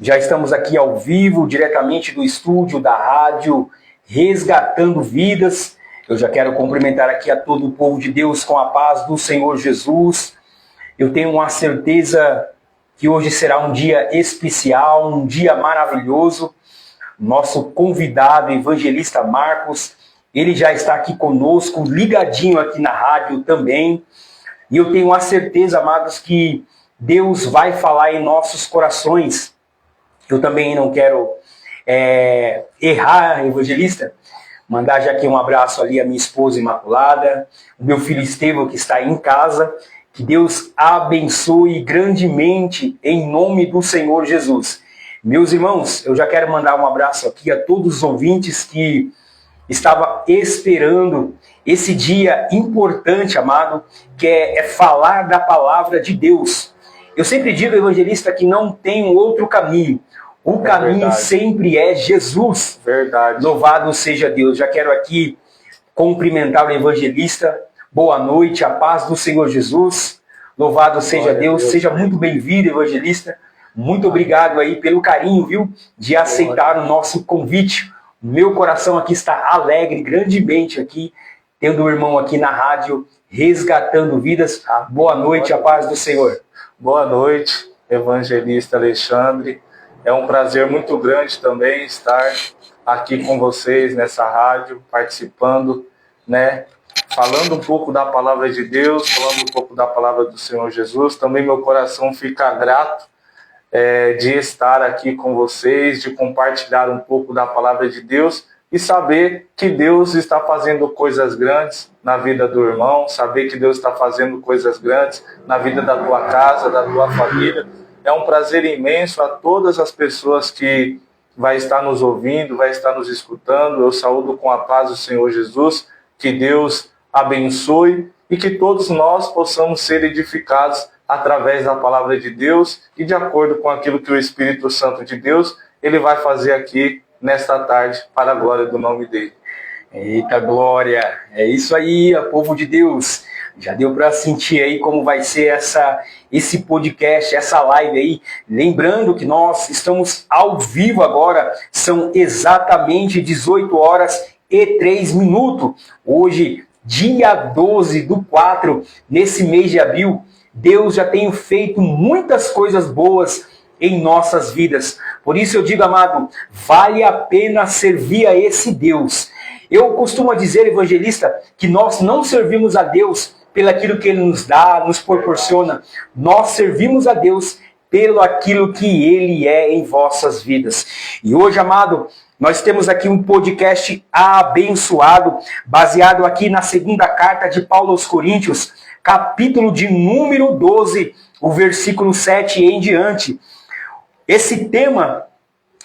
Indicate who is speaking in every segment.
Speaker 1: Já estamos aqui ao vivo, diretamente do estúdio da rádio Resgatando Vidas. Eu já quero cumprimentar aqui a todo o povo de Deus com a paz do Senhor Jesus. Eu tenho uma certeza que hoje será um dia especial, um dia maravilhoso. Nosso convidado, evangelista Marcos, ele já está aqui conosco, ligadinho aqui na rádio também. E eu tenho a certeza, amados, que Deus vai falar em nossos corações. Eu também não quero errar, evangelista. Mandar já aqui um abraço ali à minha esposa Imaculada, o meu filho Estevão que está em casa. Que Deus abençoe grandemente em nome do Senhor Jesus. Meus irmãos, eu já quero mandar um abraço aqui a todos os ouvintes que estavam esperando esse dia importante, amado, que é falar da palavra de Deus. Eu sempre digo, evangelista, que não tem um outro caminho. O caminho sempre é Jesus.
Speaker 2: Verdade.
Speaker 1: Louvado seja Deus. Já quero aqui cumprimentar o evangelista. Boa noite, a paz do Senhor Jesus. Louvado seja Deus. Seja muito bem-vindo, evangelista. Muito obrigado aí pelo carinho, viu, de aceitar o nosso convite. Meu coração aqui está alegre, grandemente aqui, tendo o irmão aqui na rádio, Resgatando Vidas. Boa noite, a paz do Senhor.
Speaker 2: Boa noite, evangelista Alexandre. É um prazer muito grande também estar aqui com vocês nessa rádio, participando, né? Falando um pouco da palavra de Deus, falando um pouco da palavra do Senhor Jesus. Também meu coração fica grato de estar aqui com vocês, de compartilhar um pouco da palavra de Deus e saber que Deus está fazendo coisas grandes na vida do irmão, saber que Deus está fazendo coisas grandes na vida da tua casa, da tua família. É um prazer imenso a todas as pessoas que vai estar nos ouvindo, vai estar nos escutando. Eu saúdo com a paz do Senhor Jesus, que Deus abençoe e que todos nós possamos ser edificados através da palavra de Deus e de acordo com aquilo que o Espírito Santo de Deus ele vai fazer aqui nesta tarde para a glória do nome dele.
Speaker 1: Eita glória! É isso aí, povo de Deus. Já deu para sentir aí como vai ser esse podcast, essa live aí. Lembrando que nós estamos ao vivo agora, são exatamente 18 horas e 3 minutos. Hoje, dia 12/4, nesse mês de abril, Deus já tem feito muitas coisas boas em nossas vidas. Por isso eu digo, amado, vale a pena servir a esse Deus. Eu costumo dizer, evangelista, que nós não servimos a Deus pelo aquilo que Ele nos dá, nos proporciona. Nós servimos a Deus pelo aquilo que Ele é em vossas vidas. E hoje, amado, nós temos aqui um podcast abençoado, baseado aqui na segunda carta de Paulo aos Coríntios, capítulo de número 12, o versículo 7 em diante. Esse tema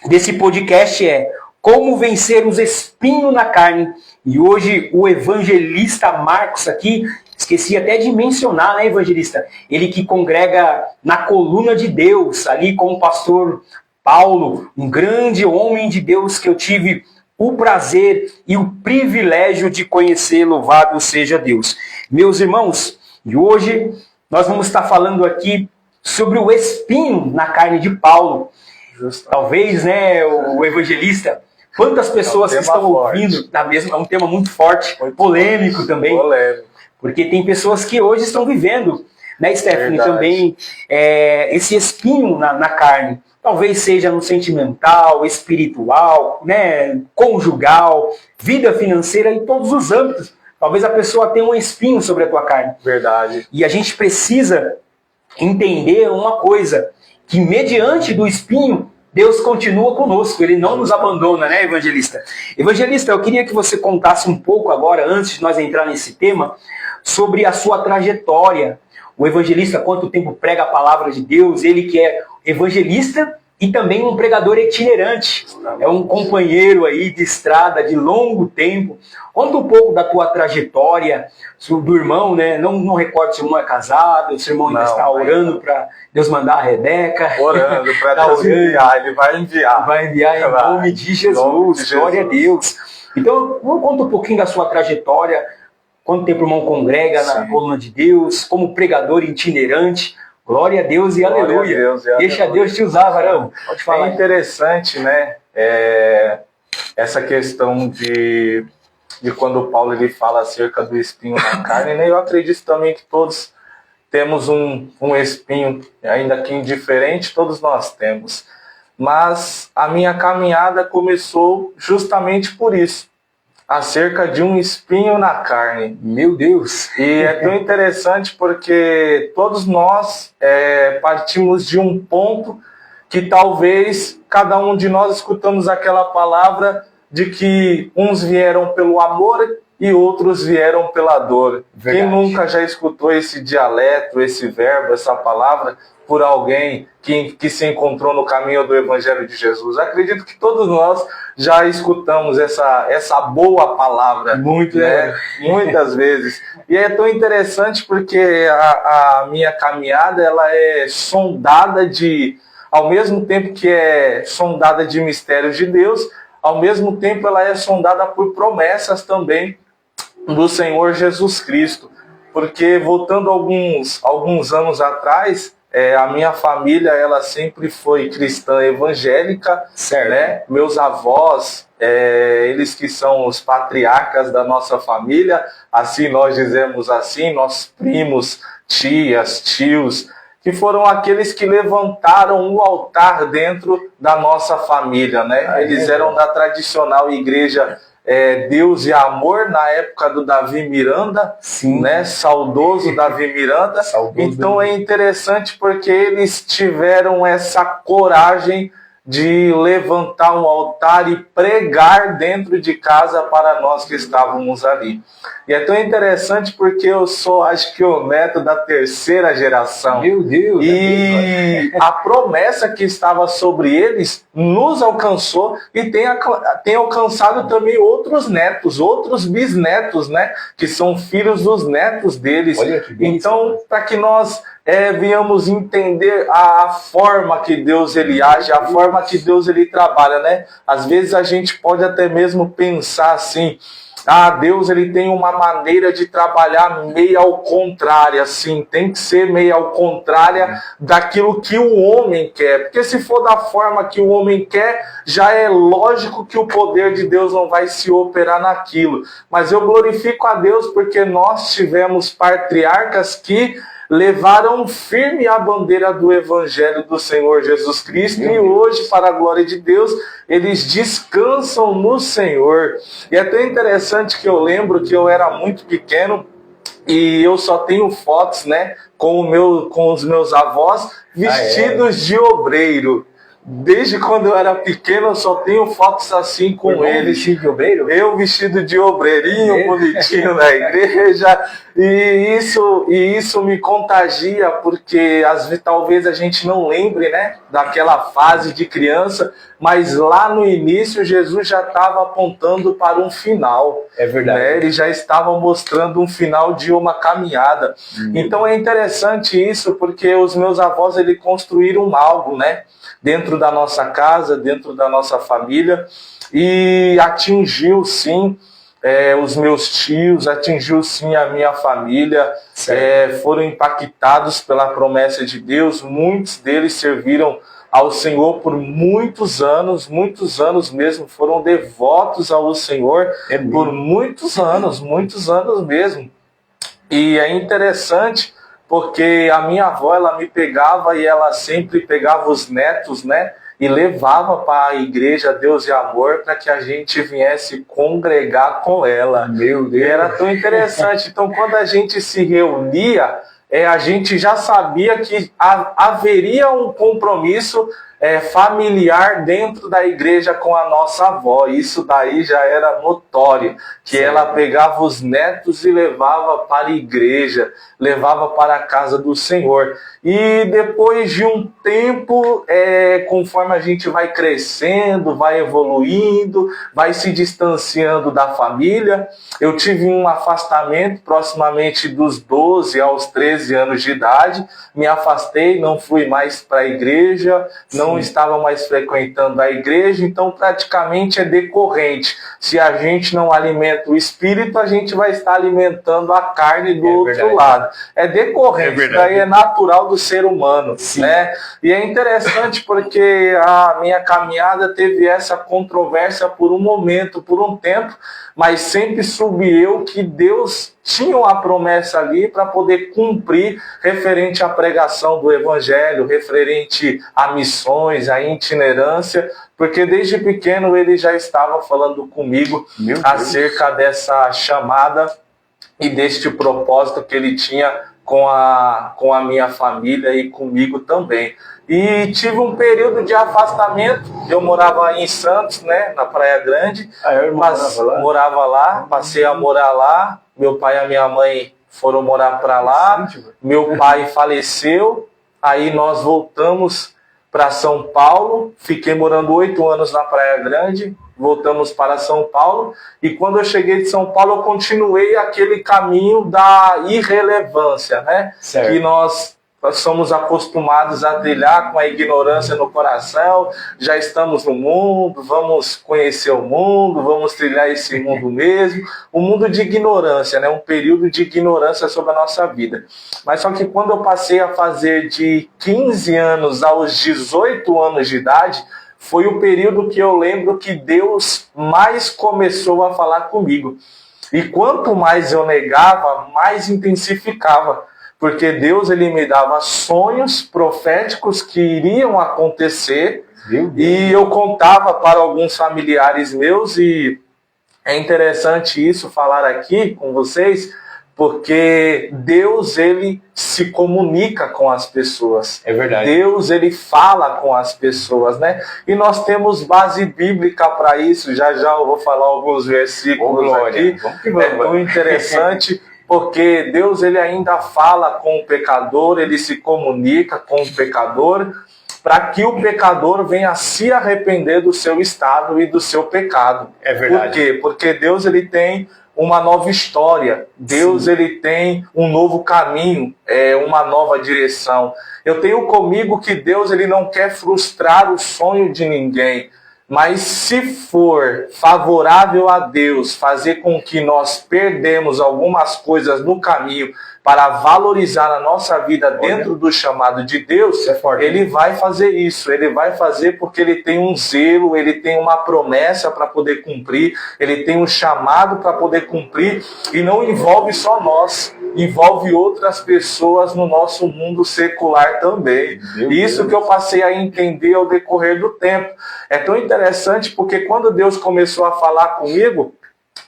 Speaker 1: desse podcast é como vencer os espinhos na carne. E hoje o evangelista Marcos aqui, esqueci até de mencionar, né, evangelista? Ele que congrega na coluna de Deus, ali com o pastor Paulo, um grande homem de Deus que eu tive o prazer e o privilégio de conhecer, louvado seja Deus. Meus irmãos, e hoje nós vamos estar falando aqui sobre o espinho na carne de Paulo. Talvez, né, o evangelista, quantas pessoas que estão ouvindo, é um tema muito forte, polêmico também, porque tem pessoas que hoje estão vivendo, né, Stephanie, também esse espinho na carne. Talvez seja no sentimental, espiritual, né, conjugal, vida financeira, em todos os âmbitos. Talvez a pessoa tenha um espinho sobre a tua carne.
Speaker 2: Verdade.
Speaker 1: E a gente precisa entender uma coisa, que mediante do espinho, Deus continua conosco, Ele não nos abandona, né, evangelista? Evangelista, eu queria que você contasse um pouco agora, antes de nós entrar nesse tema, sobre a sua trajetória. O evangelista, quanto tempo prega a palavra de Deus, ele que é evangelista e também um pregador itinerante. É um companheiro aí de estrada de longo tempo. Conta um pouco da tua trajetória, do irmão, né? Não recordo se o irmão é casado, se o irmão ainda está orando para Deus mandar a Rebeca.
Speaker 2: Orando para Deus enviar, Ele vai enviar.
Speaker 1: Vai enviar em nome de Jesus, glória a Deus. Então, conta um pouquinho da sua trajetória, quanto tempo o irmão congrega na coluna de Deus, como pregador itinerante. Glória a Deus e
Speaker 2: Glória
Speaker 1: aleluia.
Speaker 2: a Deus e
Speaker 1: Deixa
Speaker 2: aleluia.
Speaker 1: Deus te usar, varão. Pode falar.
Speaker 2: É interessante, né? Essa questão de quando o Paulo ele fala acerca do espinho na carne, né? Eu acredito também que todos temos um espinho, ainda que indiferente, todos nós temos. Mas a minha caminhada começou justamente por isso, acerca de um espinho na carne.
Speaker 1: Meu Deus!
Speaker 2: E é tão interessante porque todos nós partimos de um ponto que talvez cada um de nós escutamos aquela palavra de que uns vieram pelo amor e outros vieram pela dor.
Speaker 1: Verdade.
Speaker 2: Quem nunca já escutou esse dialeto, esse verbo, essa palavra por alguém que se encontrou no caminho do Evangelho de Jesus? Acredito que todos nós já escutamos essa boa palavra.
Speaker 1: Muito,
Speaker 2: né? Muitas vezes. E é tão interessante porque a minha caminhada ela é sondada ao mesmo tempo que é sondada de mistérios de Deus, ao mesmo tempo ela é sondada por promessas também do Senhor Jesus Cristo. Porque voltando alguns anos atrás, a minha família ela sempre foi cristã evangélica,
Speaker 1: certo.
Speaker 2: Né? Meus avós, eles que são os patriarcas da nossa família, assim nós dizemos assim, nossos primos, tias, tios, que foram aqueles que levantaram o altar dentro da nossa família, né? Eles eram da tradicional igreja Deus e Amor, na época do Davi Miranda,
Speaker 1: sim,
Speaker 2: né? Saudoso Davi Miranda. Então é interessante porque eles tiveram essa coragem de levantar um altar e pregar dentro de casa para nós que estávamos ali. E é tão interessante porque eu sou, acho que, o neto da terceira geração.
Speaker 1: Meu Deus!
Speaker 2: E a promessa que estava sobre eles nos alcançou e tem alcançado também outros netos, outros bisnetos, né? Que são filhos dos netos deles.
Speaker 1: Olha que bem.
Speaker 2: Então, para que nós venhamos entender a forma que Deus ele age, a forma que Deus ele trabalha, né? Às vezes a gente pode até mesmo pensar assim, Deus ele tem uma maneira de trabalhar meio ao contrário, assim, tem que ser meio ao contrário daquilo que o homem quer, porque se for da forma que o homem quer, já é lógico que o poder de Deus não vai se operar naquilo. Mas eu glorifico a Deus porque nós tivemos patriarcas que levaram firme a bandeira do Evangelho do Senhor Jesus Cristo e hoje, para a glória de Deus, eles descansam no Senhor. E é tão interessante que eu lembro que eu era muito pequeno e eu só tenho fotos, né, com os meus avós vestidos de obreiro. Desde quando eu era pequeno, eu só tenho fotos assim com eles.
Speaker 1: Vestido de obreiro?
Speaker 2: Eu vestido de obreirinho, bonitinho na igreja. E isso me contagia, porque talvez a gente não lembre, né, daquela fase de criança, mas lá no início Jesus já estava apontando para um final.
Speaker 1: É verdade.
Speaker 2: Né? Ele já estava mostrando um final de uma caminhada. Então é interessante isso, porque os meus avós eles construíram algo, né, dentro da nossa casa, dentro da nossa família, e atingiu sim os meus tios, atingiu sim a minha família, foram impactados pela promessa de Deus. Muitos deles serviram ao Senhor por muitos anos mesmo, foram devotos ao Senhor por muitos anos mesmo. E é interessante porque a minha avó, ela me pegava e ela sempre pegava os netos, né? E levava para a igreja Deus e Amor para que a gente viesse congregar com ela.
Speaker 1: Meu Deus!
Speaker 2: E era tão interessante. Então, quando a gente se reunia, a gente já sabia que haveria um compromisso familiar dentro da igreja com a nossa avó. Isso daí já era notório, que ela pegava os netos e levava para a igreja, levava para a casa do Senhor. E depois de um tempo, conforme a gente vai crescendo, vai evoluindo, vai se distanciando da família, eu tive um afastamento proximamente dos 12 aos 13 13 anos de idade, me afastei, não fui mais para a igreja, não estava mais frequentando a igreja, então praticamente é decorrente. Se a gente não alimenta o espírito, a gente vai estar alimentando a carne do outro lado. É decorrente, isso daí é natural do ser humano, né? E é interessante porque a minha caminhada teve essa controvérsia por um momento, por um tempo, mas sempre soube eu que Deus tinha uma promessa ali para poder cumprir referente à pregação do Evangelho, referente a missões, a itinerância, porque desde pequeno ele já estava falando comigo acerca dessa chamada e deste propósito que ele tinha com a minha família e comigo também. E tive um período de afastamento. Eu morava em Santos, né, na Praia Grande. Mas morava lá, passei a morar lá. Meu pai e a minha mãe foram morar para lá. Meu pai faleceu. Aí nós voltamos para São Paulo. Fiquei morando 8 anos na Praia Grande. Voltamos para São Paulo. E quando eu cheguei de São Paulo, eu continuei aquele caminho da irrelevância, né? Certo. Que nós somos acostumados a trilhar com a ignorância no coração, já estamos no mundo, vamos conhecer o mundo, vamos trilhar esse mundo mesmo, um mundo de ignorância, né? Um período de ignorância sobre a nossa vida. Mas só que quando eu passei a fazer de 15 anos aos 18 anos de idade, foi o período que eu lembro que Deus mais começou a falar comigo. E quanto mais eu negava, mais intensificava. Porque Deus ele me dava sonhos proféticos que iriam acontecer e eu contava para alguns familiares meus, e é interessante isso falar aqui com vocês, porque Deus ele se comunica com as pessoas. É verdade. Deus ele fala com as pessoas, né? E nós temos base bíblica para isso. Já eu vou falar alguns versículos aqui. É tão interessante. Porque Deus ele ainda fala com o pecador, ele se comunica com o pecador, para que o pecador venha se arrepender do seu estado e do seu pecado. É verdade. Por quê? Porque Deus ele tem uma nova história, Deus ele tem um novo caminho, uma nova direção. Eu tenho comigo que Deus ele não quer frustrar o sonho de ninguém. Mas se for favorável a Deus fazer com que nós perdemos algumas coisas no caminho para valorizar a nossa vida dentro do chamado de Deus, ele vai fazer isso. Ele vai fazer porque ele tem um zelo, ele tem uma promessa para poder cumprir, ele tem um chamado para poder cumprir, e não envolve só nós, envolve outras pessoas no nosso mundo secular também. Isso que eu passei a entender ao decorrer do tempo. É tão interessante porque quando Deus começou a falar comigo,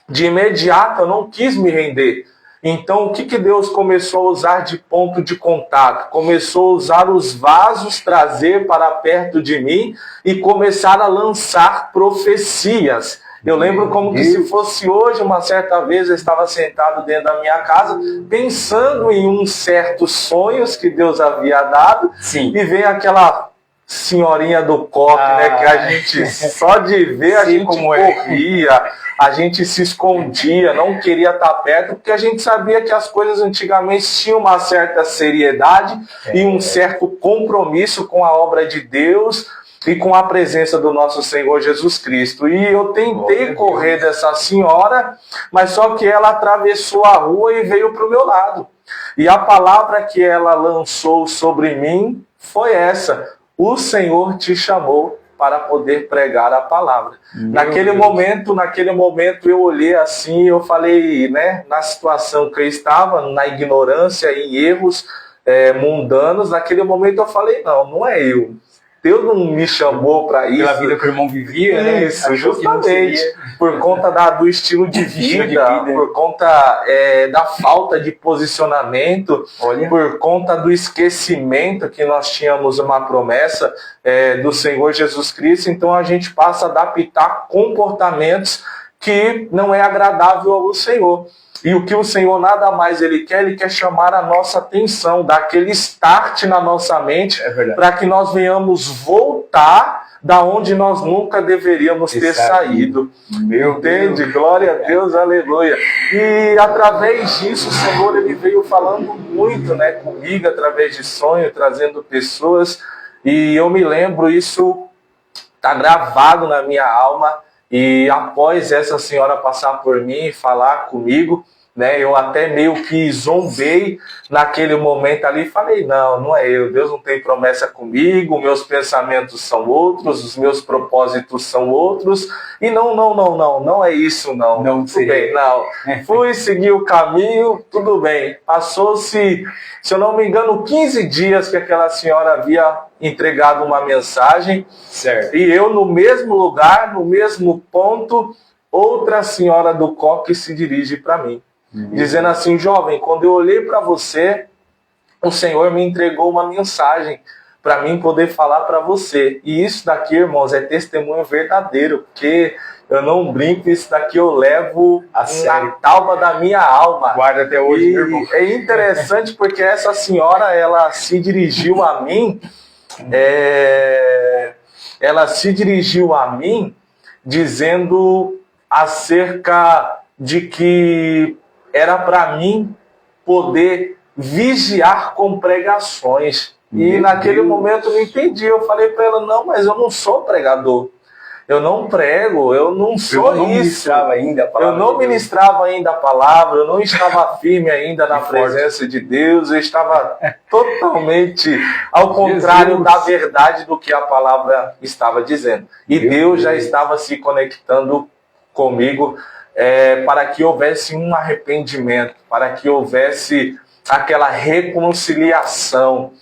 Speaker 2: de imediato eu não quis me render. Então o que Deus começou a usar de ponto de contato? Começou a usar os vasos, trazer para perto de mim e começar a lançar profecias. Eu lembro como que se fosse hoje, uma certa vez eu estava sentado dentro da minha casa, pensando em uns certos sonhos que Deus havia dado, e veio aquela senhorinha do coque, né, que a gente, só de ver, a gente corria, a gente se escondia, não queria estar perto, porque a gente sabia que as coisas antigamente tinham uma certa seriedade e um certo compromisso com a obra de Deus e com a presença do nosso Senhor Jesus Cristo. E eu tentei correr dessa senhora, mas só que ela atravessou a rua e veio para o meu lado. E a palavra que ela lançou sobre mim foi essa: o Senhor te chamou para poder pregar a palavra. Naquele momento eu olhei assim, eu falei, né, na situação que eu estava, na ignorância, em erros mundanos, naquele momento eu falei, não é eu. Deus não me chamou para isso. Pela vida que o irmão vivia, né? Isso, justamente. Por conta do estilo de vida, por conta da falta de posicionamento, por conta do esquecimento que nós tínhamos uma promessa do Senhor Jesus Cristo. Então a gente passa a adaptar comportamentos que não é agradável ao Senhor. E o que o Senhor nada mais ele quer chamar a nossa atenção, dar aquele start na nossa mente, para que nós venhamos voltar da onde nós nunca deveríamos ter saído. Entende? Glória a Deus, aleluia. E através disso, o Senhor, Ele veio falando muito, né, comigo, através de sonho, trazendo pessoas. E eu me lembro, isso está gravado na minha alma. E após essa senhora passar por mim e falar comigo, né, eu até meio que zombei naquele momento ali, falei, não é eu, Deus não tem promessa comigo, meus pensamentos são outros, os meus propósitos são outros, e não é isso não, tudo bem, não, fui seguir o caminho, tudo bem, passou-se, se eu não me engano, 15 dias que aquela senhora havia entregado uma mensagem, certo. E eu no mesmo lugar, no mesmo ponto, outra senhora do coque se dirige para mim. Dizendo assim, jovem, quando eu olhei para você, o Senhor me entregou uma mensagem para mim poder falar para você. E isso daqui, irmãos, é testemunho verdadeiro, porque eu não brinco, isso daqui eu levo na tábua da minha alma. Guarda até hoje, meu irmão. É interessante porque essa senhora, ela se dirigiu a mim, dizendo acerca de que era para mim poder vigiar com pregações. E naquele momento eu não entendi. Eu falei para ela, não, mas eu não sou pregador. Eu não prego, eu não sou isso. Eu não ministrava ainda a palavra, eu não estava firme ainda na presença de Deus, eu estava totalmente ao contrário da verdade do que a palavra estava dizendo. E Deus já estava se conectando comigo para que houvesse um arrependimento, para que houvesse aquela reconciliação,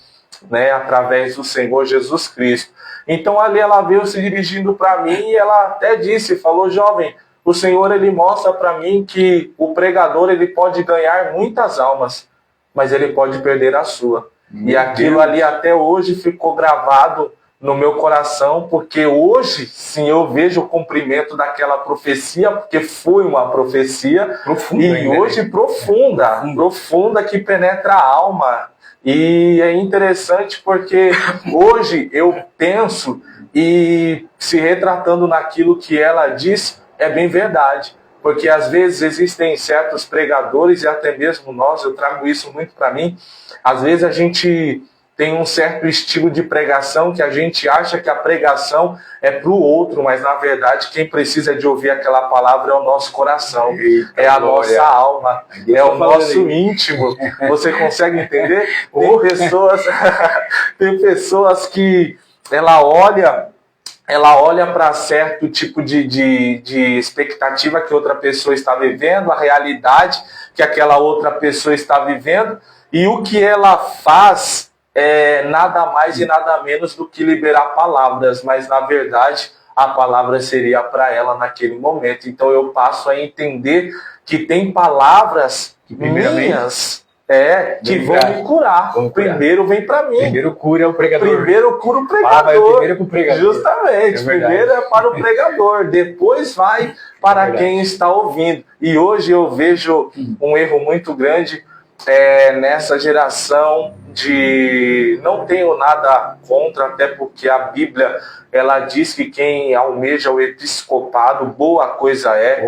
Speaker 2: né, através do Senhor Jesus Cristo. Então ali ela veio se dirigindo para mim e ela até disse, falou, jovem, o Senhor ele mostra para mim que o pregador ele pode ganhar muitas almas, mas ele pode perder a sua. E aquilo ali até hoje ficou gravado no meu coração, porque hoje, sim, eu vejo o cumprimento daquela profecia, porque foi uma profecia, e hoje profunda, que penetra a alma. E é interessante porque hoje eu penso, e se retratando naquilo que ela disse, é bem verdade. Porque às vezes existem certos pregadores, e até mesmo nós, eu trago isso muito para mim, às vezes a gente tem um certo estilo de pregação que a gente acha que a pregação é para o outro, mas na verdade quem precisa de ouvir aquela palavra é o nosso coração, é a nossa alma, é o nosso íntimo. Você consegue entender? Tem pessoas que ela olha para certo tipo de expectativa que outra pessoa está vivendo, a realidade que aquela outra pessoa está vivendo, e o que ela faz é nada mais e nada menos do que liberar palavras, mas na verdade a palavra seria para ela naquele momento. Então eu passo a entender que tem palavras minhas que vão me curar. Primeiro vem para mim.
Speaker 1: Primeiro cura o pregador.
Speaker 2: Primeiro cura o pregador.
Speaker 1: Primeiro para o pregador.
Speaker 2: Justamente. Primeiro é para o pregador. Depois vai para quem está ouvindo. E hoje eu vejo um erro muito grande nessa geração de... Não tenho nada contra, até porque a Bíblia ela diz que quem almeja o episcopado, boa coisa é.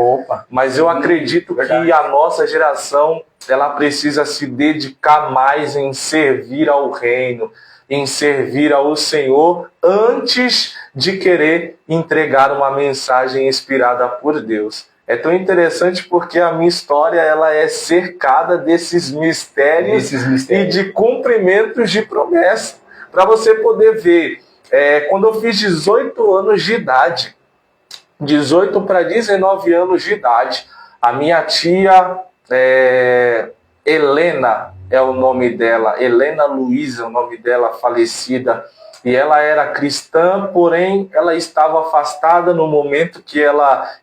Speaker 2: Mas eu acredito que a nossa geração ela precisa se dedicar mais em servir ao reino, em servir ao Senhor, antes de querer entregar uma mensagem inspirada por Deus. É tão interessante porque a minha história ela é cercada desses mistérios e de cumprimentos de promessa. Para você poder ver, quando eu fiz 18 anos de idade, 18 para 19 anos de idade, a minha tia Helena é o nome dela, Helena Luísa é o nome dela, falecida. E ela era cristã, porém ela estava afastada no momento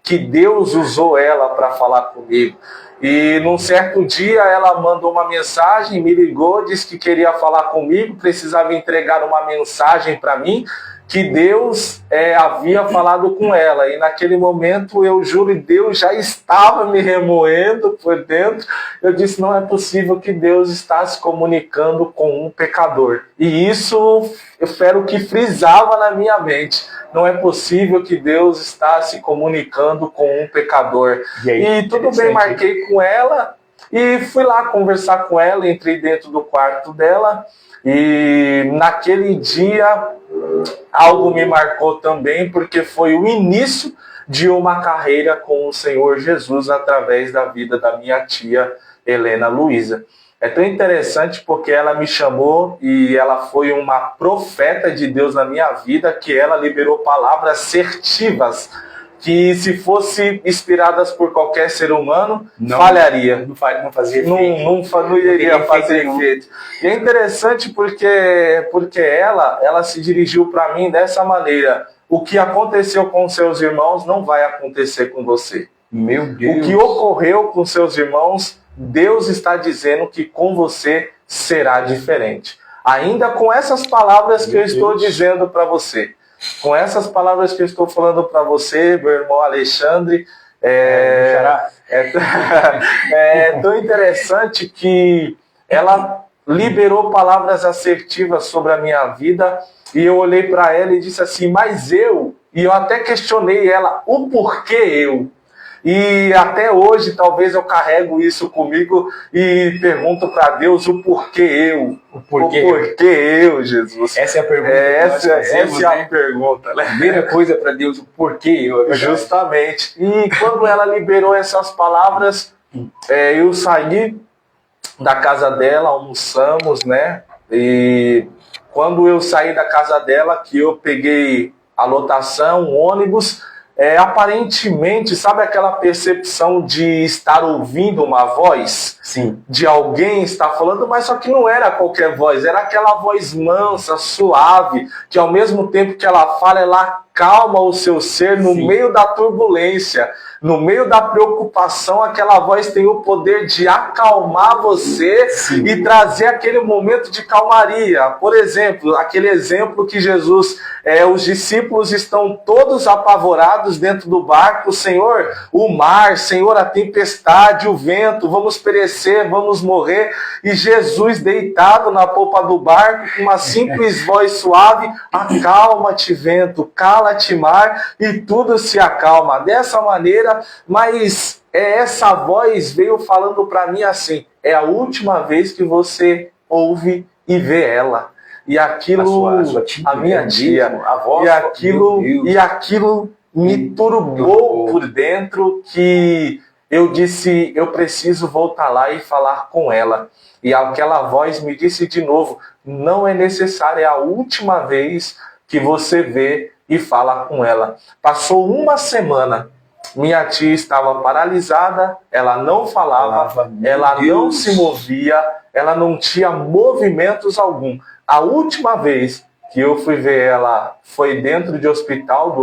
Speaker 2: que Deus usou ela para falar comigo. E num certo dia ela mandou uma mensagem, me ligou, disse que queria falar comigo, precisava entregar uma mensagem para mim, que Deus havia falado com ela. E naquele momento, eu juro, Deus já estava me remoendo por dentro. Eu disse, não é possível que Deus está se comunicando com um pecador. E isso, eu espero que frisava na minha mente. não é possível que Deus está se comunicando com um pecador. E tudo bem, marquei com ela e fui lá conversar com ela, entrei dentro do quarto dela e naquele dia algo me marcou também, porque foi o início de uma carreira com o Senhor Jesus através da vida da minha tia Helena Luísa. É tão interessante porque ela me chamou e ela foi uma profeta de Deus na minha vida, que ela liberou palavras assertivas que, se fossem inspiradas por qualquer ser humano, falharia.
Speaker 1: Não fazia efeito.
Speaker 2: Não iria fazer efeito. E é interessante porque ela se dirigiu para mim dessa maneira: o que aconteceu com seus irmãos não vai acontecer com você.
Speaker 1: Meu Deus.
Speaker 2: O que ocorreu com seus irmãos, Deus está dizendo que com você será diferente. Ainda com essas palavras que eu estou dizendo para você, com essas palavras que eu estou falando para você, meu irmão Alexandre, é tão interessante que ela liberou palavras assertivas sobre a minha vida, e eu olhei para ela e disse assim: mas eu até questionei ela, o porquê eu? E até hoje, talvez eu carrego isso comigo e pergunto para Deus o porquê eu. O porquê eu, Jesus.
Speaker 1: Essa é a pergunta.
Speaker 2: Essa é a pergunta, né?
Speaker 1: Primeira coisa para Deus, o porquê eu.
Speaker 2: Justamente. E quando ela liberou essas palavras, eu saí da casa dela, almoçamos, né? E quando eu saí da casa dela, que eu peguei a lotação, um ônibus, aparentemente, sabe aquela percepção de estar ouvindo uma voz?
Speaker 1: Sim.
Speaker 2: De alguém estar falando, mas só que não era qualquer voz, era aquela voz mansa, suave, que ao mesmo tempo que ela fala, ela acalma o seu ser no meio da turbulência. No meio da preocupação, aquela voz tem o poder de acalmar você e trazer aquele momento de calmaria. Por exemplo, aquele exemplo que Jesus, os discípulos estão todos apavorados dentro do barco. Senhor, o mar, Senhor, a tempestade, o vento, vamos perecer, vamos morrer. E Jesus, deitado na popa do barco, com uma simples voz suave: acalma-te, vento, cala-te, mar, e tudo se acalma. Dessa maneira, mas essa voz veio falando para mim assim: é a última vez que você ouve e vê ela. E aquilo, a minha tia,
Speaker 1: a voz,
Speaker 2: e aquilo me turbou por dentro, que eu disse: eu preciso voltar lá e falar com ela. E aquela voz me disse de novo: não é necessário, é a última vez que você vê e fala com ela. Passou uma semana. Minha tia estava paralisada, ela não falava, ela não se movia, ela não tinha movimentos algum. A última vez que eu fui ver ela foi dentro do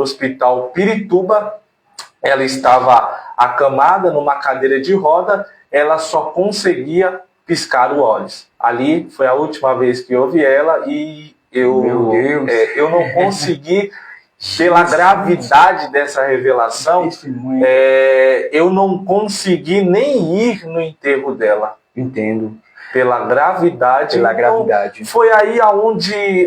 Speaker 2: hospital Pirituba. Ela estava acamada numa cadeira de roda, ela só conseguia piscar os olhos. Ali foi a última vez que eu vi ela e eu não consegui... Pela gravidade dessa revelação, eu não consegui nem ir no enterro dela.
Speaker 1: Entendo.
Speaker 2: Pela gravidade. Então, foi aí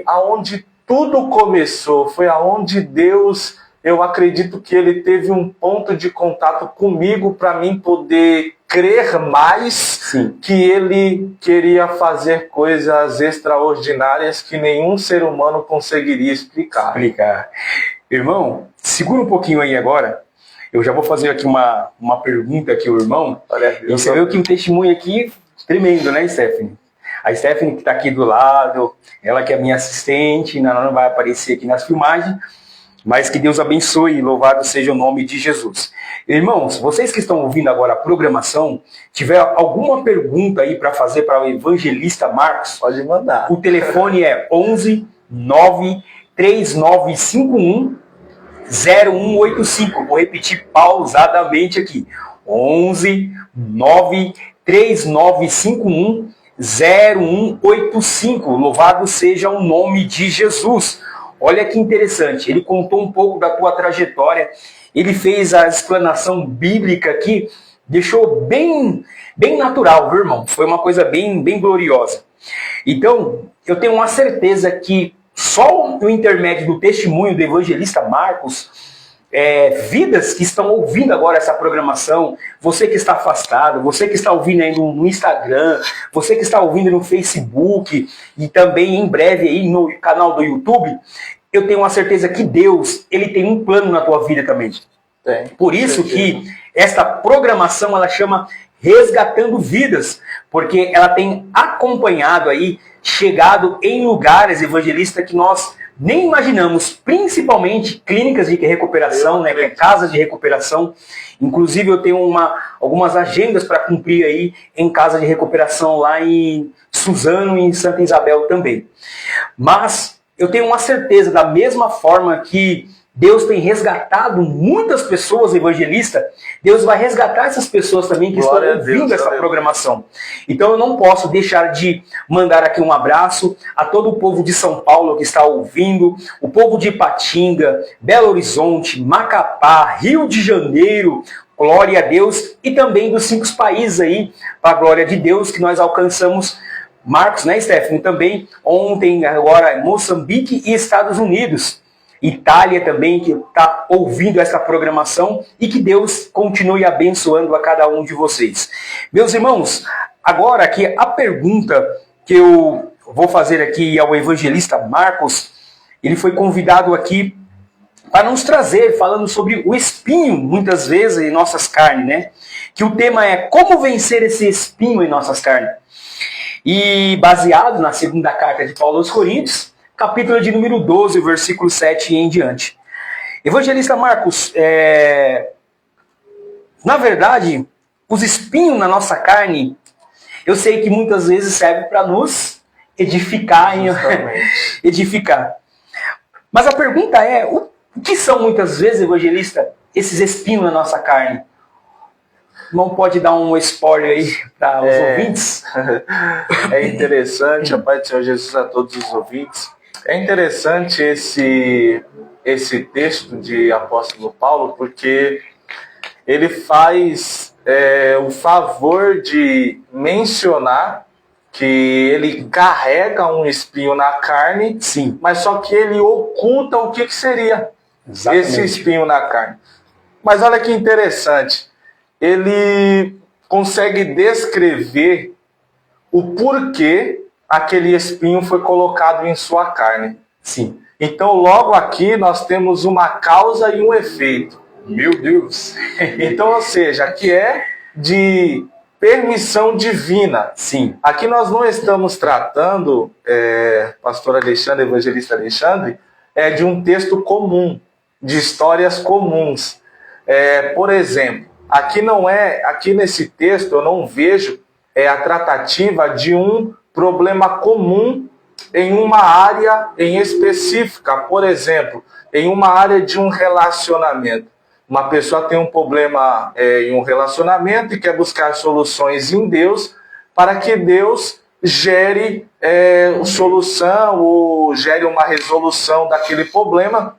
Speaker 2: aonde tudo começou. Foi aonde Deus, eu acredito que Ele teve um ponto de contato comigo para mim poder crer mais que Ele queria fazer coisas extraordinárias que nenhum ser humano conseguiria explicar.
Speaker 1: Irmão, segura um pouquinho aí agora. Eu já vou fazer aqui uma pergunta aqui ao irmão. E você viu que um testemunho aqui tremendo, né, Stephanie? A Stephanie que está aqui do lado, ela que é minha assistente, não vai aparecer aqui nas filmagens, mas que Deus abençoe e louvado seja o nome de Jesus. Irmãos, vocês que estão ouvindo agora a programação, tiver alguma pergunta aí para fazer para o evangelista Marcos,
Speaker 2: pode mandar.
Speaker 1: O telefone é 11 9 3951 0185. Vou repetir pausadamente aqui. 11 9 3951 0185. Louvado seja o nome de Jesus. Olha que interessante, ele contou um pouco da tua trajetória, ele fez a explanação bíblica aqui, deixou bem natural, viu, irmão? Foi uma coisa bem gloriosa. Então, eu tenho uma certeza que só no intermédio do testemunho do evangelista Marcos, vidas que estão ouvindo agora essa programação, você que está afastado, você que está ouvindo aí no Instagram, você que está ouvindo no Facebook e também em breve aí no canal do YouTube, eu tenho uma certeza que Deus, Ele tem um plano na tua vida também. Por isso que esta programação, ela chama Resgatando Vidas, porque ela tem acompanhado aí, chegado em lugares, evangelista, que nós nem imaginamos, principalmente clínicas de recuperação, né, que é casas de recuperação. Inclusive eu tenho algumas agendas para cumprir aí em casa de recuperação lá em Suzano e em Santa Isabel também. Mas eu tenho uma certeza, da mesma forma que Deus tem resgatado muitas pessoas, evangelista, Deus vai resgatar essas pessoas também que estão ouvindo essa programação. Então eu não posso deixar de mandar aqui um abraço a todo o povo de São Paulo que está ouvindo, o povo de Ipatinga, Belo Horizonte, Macapá, Rio de Janeiro, glória a Deus, e também dos 5 países aí, para a glória de Deus, que nós alcançamos. Marcos, né, Stephanie, também ontem, agora Moçambique e Estados Unidos. Itália também, que está ouvindo essa programação, e que Deus continue abençoando a cada um de vocês. Meus irmãos, agora aqui a pergunta que eu vou fazer aqui ao evangelista Marcos, ele foi convidado aqui para nos trazer, falando sobre o espinho, muitas vezes, em nossas carnes, né? Que o tema é como vencer esse espinho em nossas carnes. E baseado na segunda carta de Paulo aos Coríntios, capítulo de número 12, versículo 7 e em diante. Evangelista Marcos, na verdade, os espinhos na nossa carne, eu sei que muitas vezes servem para nos edificar, edificar. Mas a pergunta é, o que são muitas vezes, evangelista, esses espinhos na nossa carne? Não pode dar um spoiler aí para os ouvintes?
Speaker 2: É interessante, a paz do Senhor Jesus a todos os ouvintes. É interessante esse texto de apóstolo Paulo, porque ele faz o favor de mencionar que ele carrega um espinho na carne,
Speaker 1: sim,
Speaker 2: mas só que ele oculta o que seria esse espinho na carne. Mas olha que interessante, ele consegue descrever o porquê aquele espinho foi colocado em sua carne.
Speaker 1: Sim.
Speaker 2: Então, logo aqui, nós temos uma causa e um efeito.
Speaker 1: Meu Deus!
Speaker 2: Então, ou seja, que é de permissão divina.
Speaker 1: Sim.
Speaker 2: Aqui nós não estamos tratando, pastor Alexandre, evangelista Alexandre, de um texto comum, de histórias comuns. Por exemplo, aqui nesse texto eu não vejo a tratativa de um problema comum em uma área em específica. Por exemplo, em uma área de um relacionamento. Uma pessoa tem um problema em um relacionamento e quer buscar soluções em Deus para que Deus gere solução ou gere uma resolução daquele problema.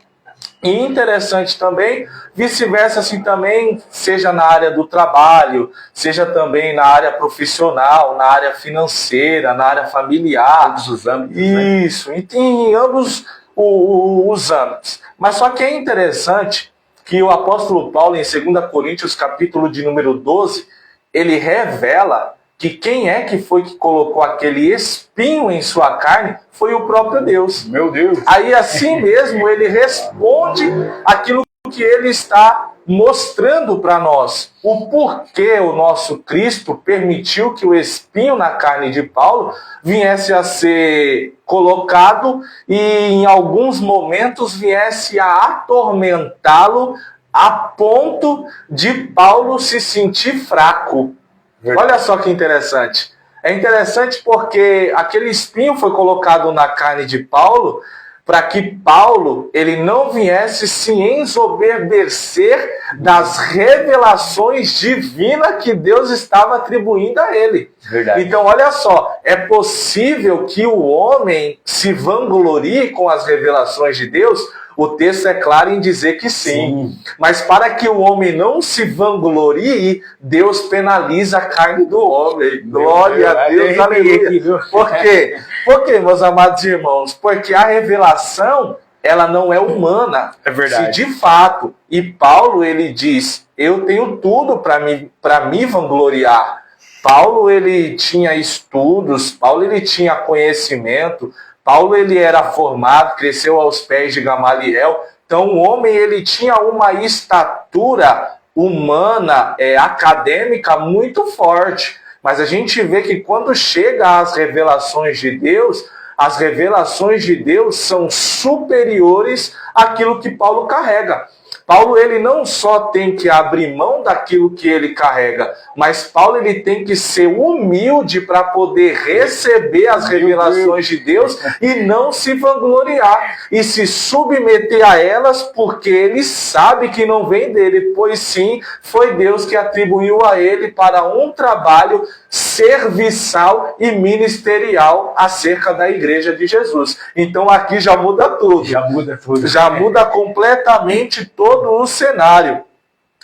Speaker 2: E interessante também, vice-versa, assim também, seja na área do trabalho, seja também na área profissional, na área financeira, na área familiar.
Speaker 1: Todos os âmbitos,
Speaker 2: isso, né? E tem em ambos os âmbitos. Mas só que é interessante que o apóstolo Paulo, em 2 Coríntios, capítulo de número 12, ele revela que quem é que foi que colocou aquele espinho em sua carne foi o próprio Deus.
Speaker 1: Meu Deus!
Speaker 2: Aí assim mesmo ele responde aquilo que ele está mostrando para nós. O porquê o nosso Cristo permitiu que o espinho na carne de Paulo viesse a ser colocado e em alguns momentos viesse a atormentá-lo a ponto de Paulo se sentir fraco.
Speaker 1: Verdade.
Speaker 2: Olha só que interessante. É interessante porque aquele espinho foi colocado na carne de Paulo para que Paulo ele não viesse se ensoberbecer das revelações divinas que Deus estava atribuindo a ele.
Speaker 1: Verdade.
Speaker 2: Então, olha só, é possível que o homem se vanglorie com as revelações de Deus? O texto é claro em dizer que sim. Mas para que o homem não se vanglorie, Deus penaliza a carne do homem. Glória a Deus, aleluia. Por quê? Por quê, meus amados irmãos? Porque a revelação, ela não é humana.
Speaker 1: É verdade.
Speaker 2: Se de fato, e Paulo ele diz, eu tenho tudo para me vangloriar. Paulo ele tinha estudos, Paulo ele tinha conhecimento, Paulo ele era formado, cresceu aos pés de Gamaliel. Então o homem ele tinha uma estatura humana, acadêmica muito forte. Mas a gente vê que quando chega às revelações de Deus, as revelações de Deus são superiores àquilo que Paulo carrega. Paulo ele não só tem que abrir mão daquilo que ele carrega, mas Paulo ele tem que ser humilde para poder receber as revelações de Deus e não se vangloriar e se submeter a elas, porque ele sabe que não vem dele, pois sim, foi Deus que atribuiu a ele para um trabalho serviçal e ministerial acerca da igreja de Jesus. Então aqui já muda tudo.
Speaker 1: Já muda tudo.
Speaker 2: Já muda completamente todo o cenário.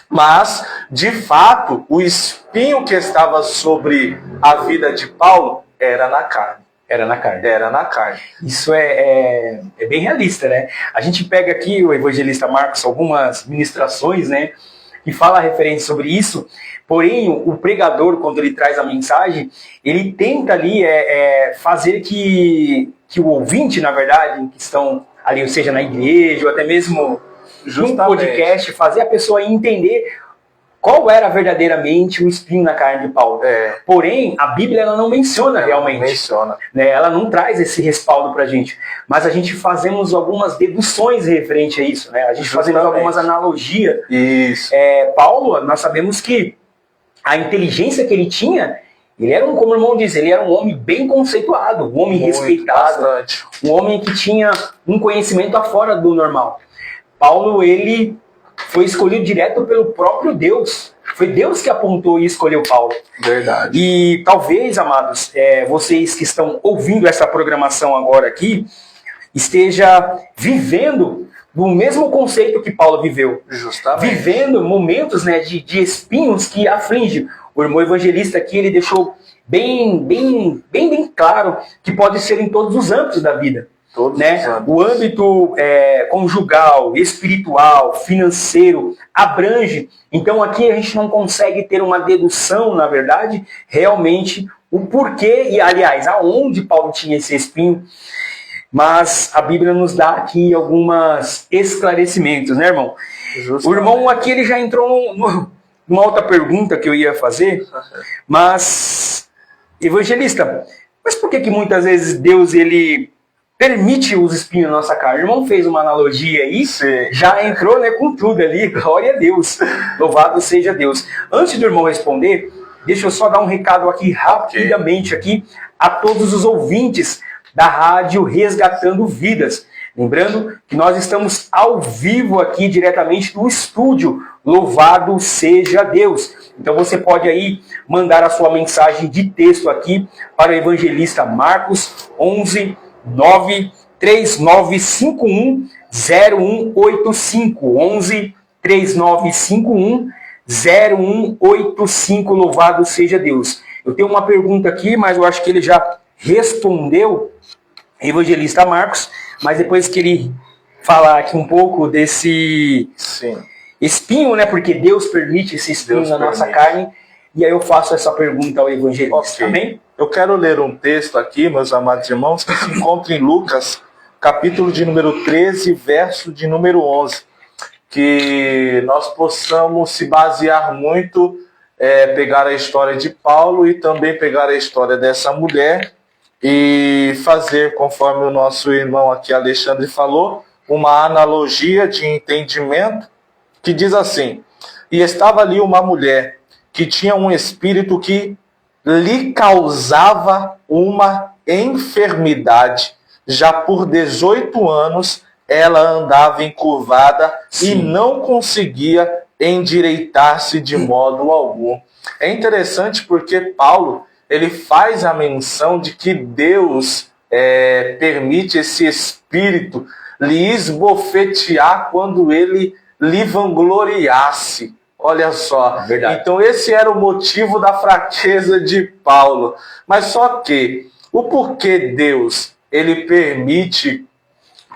Speaker 2: Mas, de fato, o espinho que estava sobre a vida de Paulo era na carne.
Speaker 1: Era na carne.
Speaker 2: Era na carne.
Speaker 1: Isso é bem realista, né? A gente pega aqui, o evangelista Marcos, algumas ministrações, né? Que fala referente sobre isso. Porém, o pregador, quando ele traz a mensagem, ele tenta ali fazer que o ouvinte, na verdade, que estão ali, ou seja, na igreja, ou até mesmo num podcast, fazer a pessoa entender qual era verdadeiramente o espinho na carne de Paulo. Porém, a Bíblia ela não menciona realmente.
Speaker 2: Não menciona.
Speaker 1: Né? Ela não traz esse respaldo pra gente. Mas a gente fazemos algumas deduções referente a isso. Né? A gente fazemos algumas analogias.
Speaker 2: Isso.
Speaker 1: Paulo, nós sabemos que a inteligência que ele tinha, ele era como o irmão diz, ele era um homem bem conceituado, um homem respeitado,
Speaker 2: bastante.
Speaker 1: Um homem que tinha um conhecimento afora do normal. Paulo, ele foi escolhido direto pelo próprio Deus. Foi Deus que apontou e escolheu Paulo.
Speaker 2: Verdade.
Speaker 1: E talvez, amados, vocês que estão ouvindo essa programação agora aqui, esteja vivendo do mesmo conceito que Paulo viveu.
Speaker 2: Justamente.
Speaker 1: Vivendo momentos, né, de espinhos que afligem. O irmão evangelista aqui, ele deixou bem claro que pode ser em todos os âmbitos da vida.
Speaker 2: Todos
Speaker 1: né?
Speaker 2: os âmbitos.
Speaker 1: O âmbito conjugal, espiritual, financeiro, abrange. Então aqui a gente não consegue ter uma dedução, na verdade, realmente o porquê e, aliás, aonde Paulo tinha esse espinho. Mas a Bíblia nos dá aqui alguns esclarecimentos, né, irmão? Justamente. O irmão aqui ele já entrou numa outra pergunta que eu ia fazer, mas, evangelista, mas por que muitas vezes Deus ele permite os espinhos na nossa carne? O irmão fez uma analogia aí, já entrou, né, com tudo ali, glória a Deus, louvado seja Deus. Antes do irmão responder, deixa eu só dar um recado aqui rapidamente aqui a todos os ouvintes da rádio Resgatando Vidas. Lembrando que nós estamos ao vivo aqui diretamente do estúdio, louvado seja Deus. Então você pode aí mandar a sua mensagem de texto aqui para o evangelista Marcos 11 93951 0185 11 3951 0185. Louvado seja Deus. Eu tenho uma pergunta aqui, mas eu acho que ele já respondeu, evangelista Marcos, mas depois que ele falar aqui um pouco desse espinho, né? Porque Deus permite esse espinho na nossa carne. E aí eu faço essa pergunta ao evangelista. Amém?
Speaker 2: Eu quero ler um texto aqui, meus amados irmãos, que se encontra em Lucas, capítulo de número 13, verso de número 11. Que nós possamos se basear muito, pegar a história de Paulo e também pegar a história dessa mulher e fazer, conforme o nosso irmão aqui Alexandre falou, uma analogia de entendimento que diz assim: e estava ali uma mulher que tinha um espírito que lhe causava uma enfermidade. Já por 18 anos ela andava encurvada e não conseguia endireitar-se de modo algum. É interessante porque Paulo, ele faz a menção de que Deus permite esse espírito lhe esbofetear quando ele lhe vangloriasse. Olha só,
Speaker 1: Verdade.
Speaker 2: Então esse era o motivo da fraqueza de Paulo. Mas só que o porquê Deus ele permite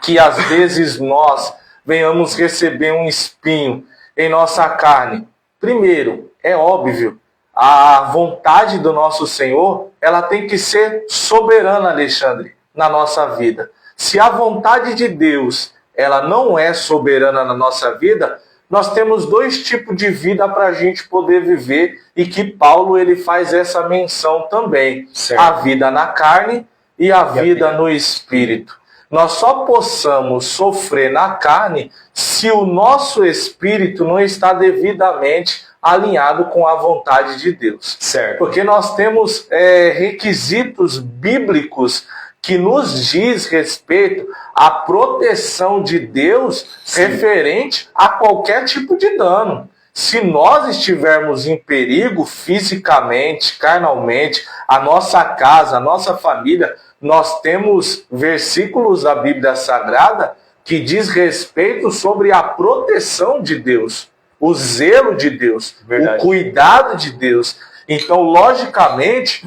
Speaker 2: que às vezes nós venhamos receber um espinho em nossa carne? Primeiro, é óbvio, a vontade do nosso Senhor, ela tem que ser soberana, Alexandre, na nossa vida. Se a vontade de Deus, ela não é soberana na nossa vida, nós temos dois tipos de vida para a gente poder viver e que Paulo ele faz essa menção também.
Speaker 1: Certo.
Speaker 2: A vida na carne e a vida no espírito. Nós só possamos sofrer na carne se o nosso espírito não está devidamente alinhado com a vontade de Deus.
Speaker 1: Certo.
Speaker 2: Porque nós temos requisitos bíblicos que nos diz respeito à proteção de Deus referente a qualquer tipo de dano. Se nós estivermos em perigo fisicamente, carnalmente, a nossa casa, a nossa família, nós temos versículos da Bíblia Sagrada que diz respeito sobre a proteção de Deus, o zelo de Deus,
Speaker 1: Verdade.
Speaker 2: o cuidado de Deus. Então, logicamente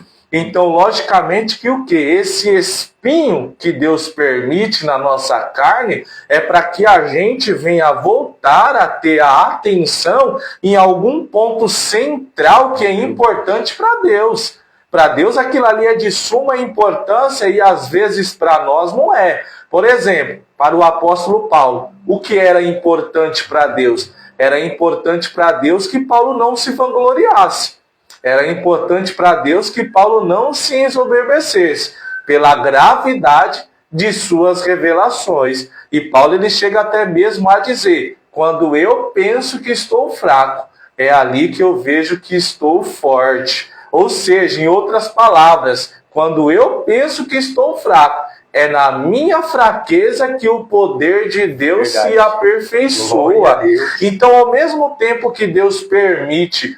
Speaker 2: que o quê? Esse espinho que Deus permite na nossa carne é para que a gente venha voltar a ter a atenção em algum ponto central que é importante para Deus. Para Deus aquilo ali é de suma importância e às vezes para nós não é. Por exemplo, para o apóstolo Paulo, o que era importante para Deus? Era importante para Deus que Paulo não se vangloriasse. Era importante para Deus que Paulo não se ensoberbecesse pela gravidade de suas revelações. E Paulo ele chega até mesmo a dizer: quando eu penso que estou fraco, é ali que eu vejo que estou forte. Ou seja, em outras palavras, quando eu penso que estou fraco, é na minha fraqueza que o poder de Deus se aperfeiçoa. Então, ao mesmo tempo que Deus permite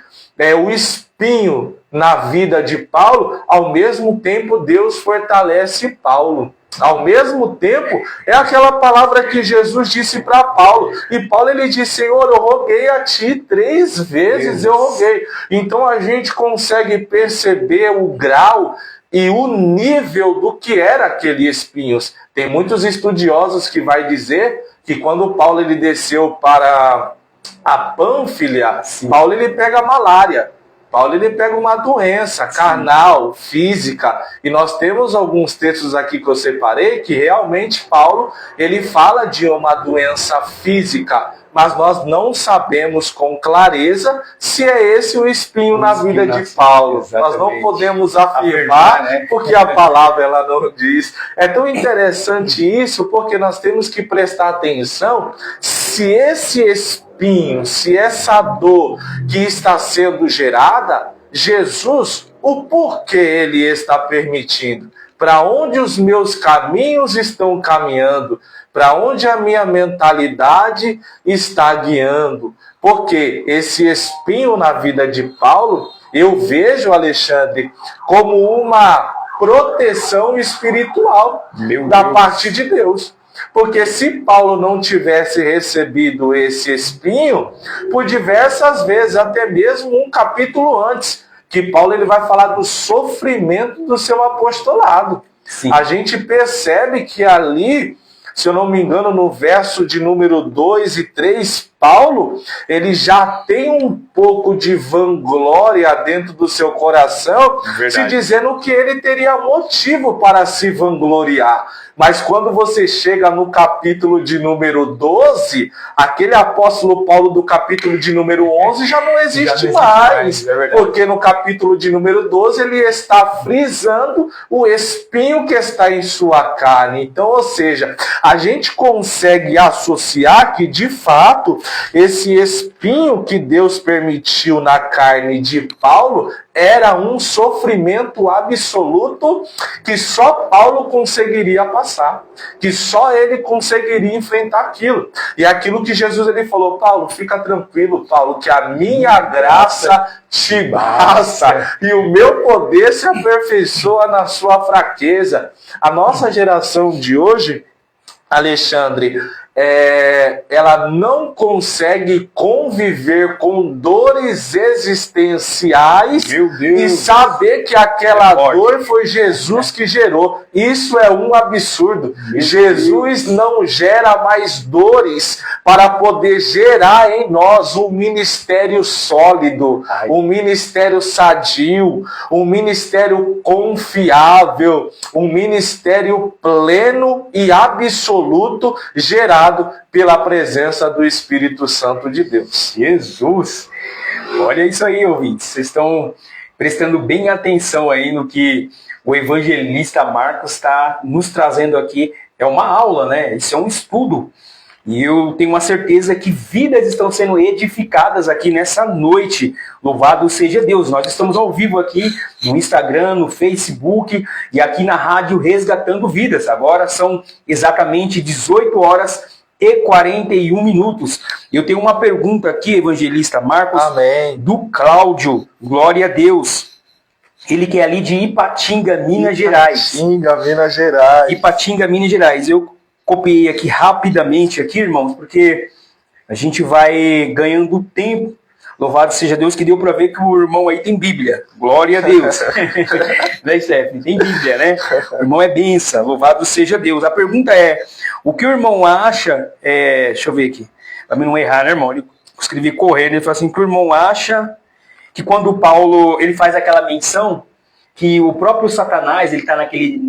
Speaker 2: o espinho na vida de Paulo, ao mesmo tempo Deus fortalece Paulo. Ao mesmo tempo, é aquela palavra que Jesus disse para Paulo. E Paulo ele disse: Senhor, eu roguei a ti 3 vezes, eu roguei. Então a gente consegue perceber o grau e o nível do que era aquele espinho. Tem muitos estudiosos que vai dizer que quando Paulo ele desceu para a Pânfilia, Paulo ele pega malária. Paulo ele pega uma doença carnal, física, e nós temos alguns textos aqui que eu separei que realmente Paulo ele fala de uma doença física, mas nós não sabemos com clareza se é esse o espinho na vida de Paulo. Exatamente. Nós não podemos afirmar, porque a palavra ela não diz. É tão interessante isso, porque nós temos que prestar atenção se esse espinho, se essa dor que está sendo gerada, Jesus, o porquê ele está permitindo? Para onde os meus caminhos estão caminhando? Para onde a minha mentalidade está guiando? Porque esse espinho na vida de Paulo, eu vejo, Alexandre, como uma proteção espiritual da parte de Deus. Porque se Paulo não tivesse recebido esse espinho, por diversas vezes, até mesmo um capítulo antes, que Paulo ele vai falar do sofrimento do seu apostolado. Sim. A gente percebe que ali, se eu não me engano, no verso de número 2 e 3, Paulo, ele já tem um pouco de vanglória dentro do seu coração, se dizendo que ele teria motivo para se vangloriar. Mas quando você chega no capítulo de número 12, aquele apóstolo Paulo do capítulo de número 11 já não existe mais. Porque no capítulo de número 12 ele está frisando o espinho que está em sua carne. Então, ou seja, a gente consegue associar que de fato Esse espinho que Deus permitiu na carne de Paulo era um sofrimento absoluto que só Paulo conseguiria passar, que só ele conseguiria enfrentar aquilo. E aquilo que Jesus ele falou: Paulo, fica tranquilo, Paulo, que a minha graça te basta e o meu poder se aperfeiçoa na sua fraqueza. A nossa geração de hoje, Alexandre, ela não consegue conviver com dores existenciais e saber que aquela dor foi Jesus que gerou. Isso é um absurdo. Jesus não gera mais dores para poder gerar em nós um ministério sólido, um ministério sadio, um ministério confiável, um ministério pleno e absoluto, gerado pela presença do Espírito Santo de Deus.
Speaker 1: Jesus! Olha isso aí, ouvintes. Vocês estão prestando bem atenção aí no que o evangelista Marcos está nos trazendo aqui. É uma aula, né? Isso é um estudo. E eu tenho uma certeza que vidas estão sendo edificadas aqui nessa noite. Louvado seja Deus. Nós estamos ao vivo aqui no Instagram, no Facebook e aqui na rádio Resgatando Vidas. Agora são exatamente 18 horas e 41 minutos. Eu tenho uma pergunta aqui, evangelista Marcos.
Speaker 2: Amém.
Speaker 1: Do Cláudio. Glória a Deus. Ele que é ali de Ipatinga, Minas Gerais.
Speaker 2: Ipatinga, Minas Gerais.
Speaker 1: Ipatinga, Minas Gerais. Eu copiei aqui rapidamente, aqui, irmãos, porque a gente vai ganhando tempo. Louvado seja Deus, que deu para ver que o irmão aí tem Bíblia. Glória a Deus. Né, Stephanie? Tem Bíblia, né? O irmão é benção. Louvado seja Deus. A pergunta é, o que o irmão acha... deixa eu ver aqui. Para mim não errar, né, irmão? Ele escrevi correndo, ele falou assim, que o irmão acha que quando o Paulo ele faz aquela menção, que o próprio Satanás, ele está naquele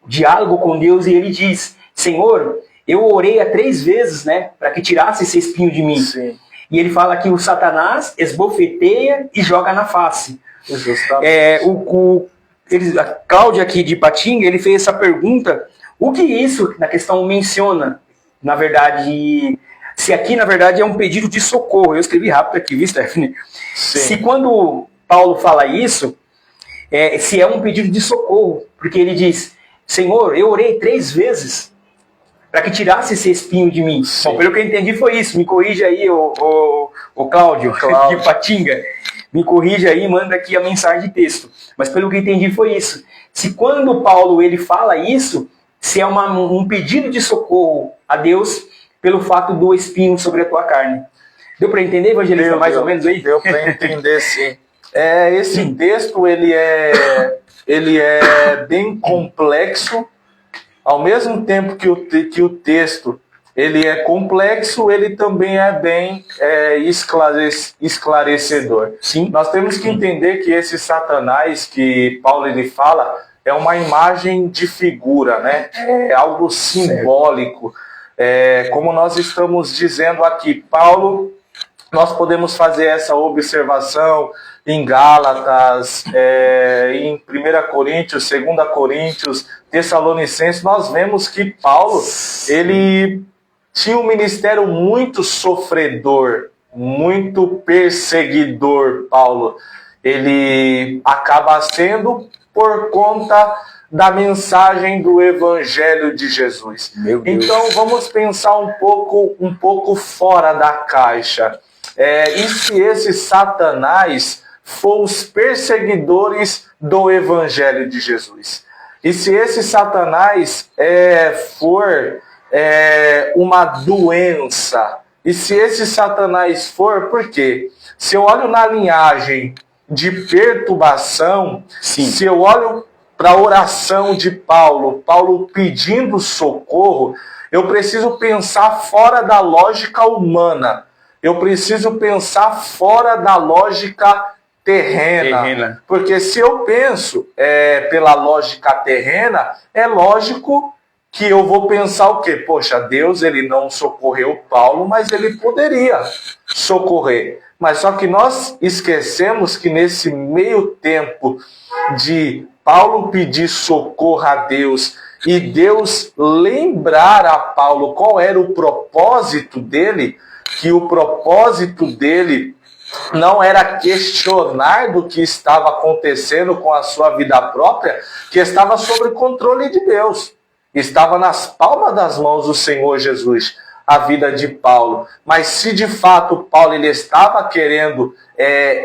Speaker 1: diálogo com Deus e ele diz... Senhor, eu orei 3 vezes, né, para que tirasse esse espinho de mim.
Speaker 2: Sim.
Speaker 1: E ele fala que o Satanás esbofeteia e joga na face. A Cláudia aqui de Ipatinga, ele fez essa pergunta, o que isso na questão menciona, na verdade, se aqui na verdade é um pedido de socorro. Eu escrevi rápido aqui, viu, Stephanie?
Speaker 2: Sim.
Speaker 1: Se quando Paulo fala isso, se é um pedido de socorro, porque ele diz, Senhor, eu orei 3 vezes, para que tirasse esse espinho de mim. Sim. Bom, pelo que eu entendi foi isso. Me corrija aí, o Cláudio, de Ipatinga. Me corrija aí e manda aqui a mensagem de texto. Mas pelo que eu entendi foi isso. Se quando Paulo ele fala isso, se é um pedido de socorro a Deus pelo fato do espinho sobre a tua carne. Deu para entender, evangelista, mais ou menos aí?
Speaker 2: Deu para entender, sim. Esse texto ele é bem complexo. Ao mesmo tempo que o texto ele é complexo, ele também é bem esclarecedor.
Speaker 1: Sim.
Speaker 2: Nós temos que entender que esse Satanás que Paulo ele fala é uma imagem de figura, né? É algo simbólico. Como nós estamos dizendo aqui, Paulo, nós podemos fazer essa observação em Gálatas, em 1 Coríntios, 2 Coríntios, Tessalonicenses, nós vemos que Paulo, ele tinha um ministério muito sofredor, muito perseguidor, Paulo. Ele acaba sendo por conta da mensagem do Evangelho de Jesus.
Speaker 1: Meu Deus.
Speaker 2: Então vamos pensar um pouco fora da caixa. E se esse Satanás for os perseguidores do Evangelho de Jesus? E se esse Satanás for uma doença? E se esse Satanás for, por quê? Se eu olho na linhagem de perturbação,
Speaker 1: sim,
Speaker 2: se eu olho para a oração de Paulo pedindo socorro, eu preciso pensar fora da lógica humana. Eu preciso pensar fora da lógica terrena. Porque se eu penso pela lógica terrena, é lógico que eu vou pensar o quê? Poxa, Deus ele não socorreu Paulo, mas ele poderia socorrer. Mas só que nós esquecemos que nesse meio tempo de Paulo pedir socorro a Deus e Deus lembrar a Paulo qual era o propósito dele, que o propósito dele não era questionar do que estava acontecendo com a sua vida própria, que estava sob o controle de Deus. Estava nas palmas das mãos do Senhor Jesus, a vida de Paulo. Mas se de fato Paulo ele estava querendo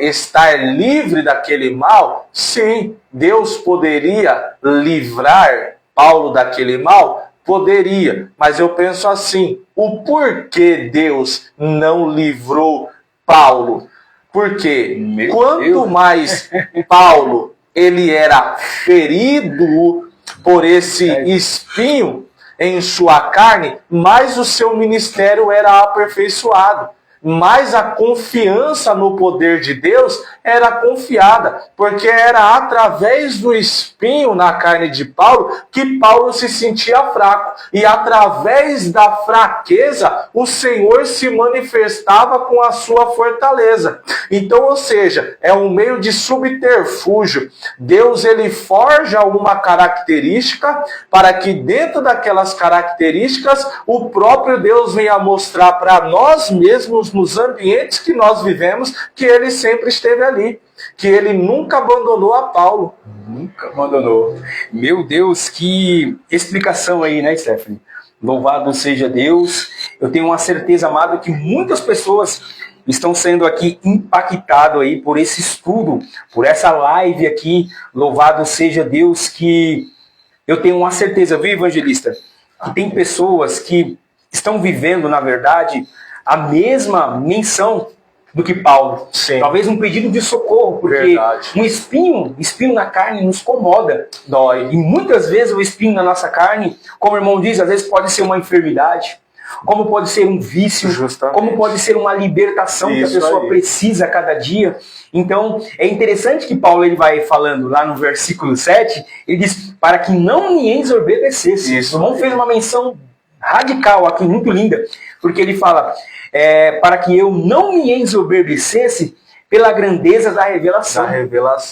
Speaker 2: estar livre daquele mal, sim, Deus poderia livrar Paulo daquele mal? Poderia, mas eu penso assim, o porquê Deus não livrou Paulo? Porque quanto mais Paulo ele era ferido por esse espinho em sua carne, mais o seu ministério era aperfeiçoado. Mais a confiança no poder de Deus era confiada, porque era através do espinho na carne de Paulo que Paulo se sentia fraco. E através da fraqueza, o Senhor se manifestava com a sua fortaleza. Então, ou seja, é um meio de subterfúgio. Deus ele forja uma característica para que dentro daquelas características o próprio Deus venha mostrar para nós mesmos nos ambientes que nós vivemos, que ele sempre esteve ali, que ele nunca abandonou a Paulo.
Speaker 1: Nunca abandonou. Meu Deus, que explicação aí, né, Stephanie? Louvado seja Deus. Eu tenho uma certeza, amado, que muitas pessoas estão sendo aqui impactadas aí por esse estudo, por essa live aqui. Louvado seja Deus, que eu tenho uma certeza, viu, evangelista? Que tem pessoas que estão vivendo, na verdade, a mesma menção do que Paulo.
Speaker 2: Sim.
Speaker 1: Talvez um pedido de socorro, porque
Speaker 2: Verdade.
Speaker 1: um espinho na carne nos incomoda, dói. E muitas vezes o espinho na nossa carne, como o irmão diz, às vezes pode ser uma enfermidade, como pode ser um vício,
Speaker 2: Justamente.
Speaker 1: como pode ser uma libertação que a pessoa precisa a cada dia. Então, é interessante que Paulo ele vai falando lá no versículo 7, ele diz, para que não me ensoberbecesse. O irmão fez uma menção radical aqui, muito linda, porque ele fala, para que eu não me ensoberbecesse pela grandeza da revelação.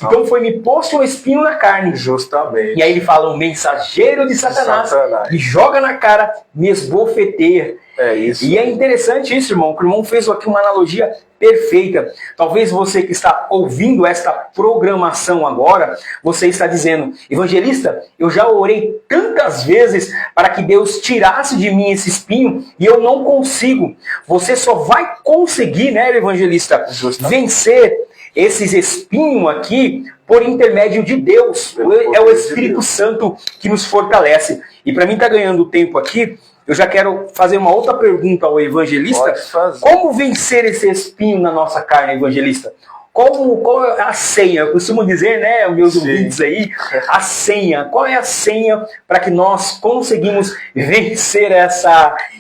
Speaker 1: Então foi-me posto um espinho na carne.
Speaker 2: Justamente.
Speaker 1: E aí ele fala, um mensageiro de Satanás, me joga na cara, me esbofeteia.
Speaker 2: É isso.
Speaker 1: E é interessante isso, irmão, que o irmão fez aqui uma analogia perfeita. Talvez você que está ouvindo esta programação agora, você está dizendo, evangelista, eu já orei tantas vezes para que Deus tirasse de mim esse espinho e eu não consigo. Você só vai conseguir, né, evangelista, vencer esses espinhos aqui por intermédio de Deus. É o Espírito Santo que nos fortalece. E para mim tá ganhando tempo aqui, eu já quero fazer uma outra pergunta ao evangelista. Como vencer esse espinho na nossa carne, evangelista? Qual é a senha? Eu costumo dizer, né, meus ouvintes aí, a senha. Qual é a senha para que nós conseguimos vencer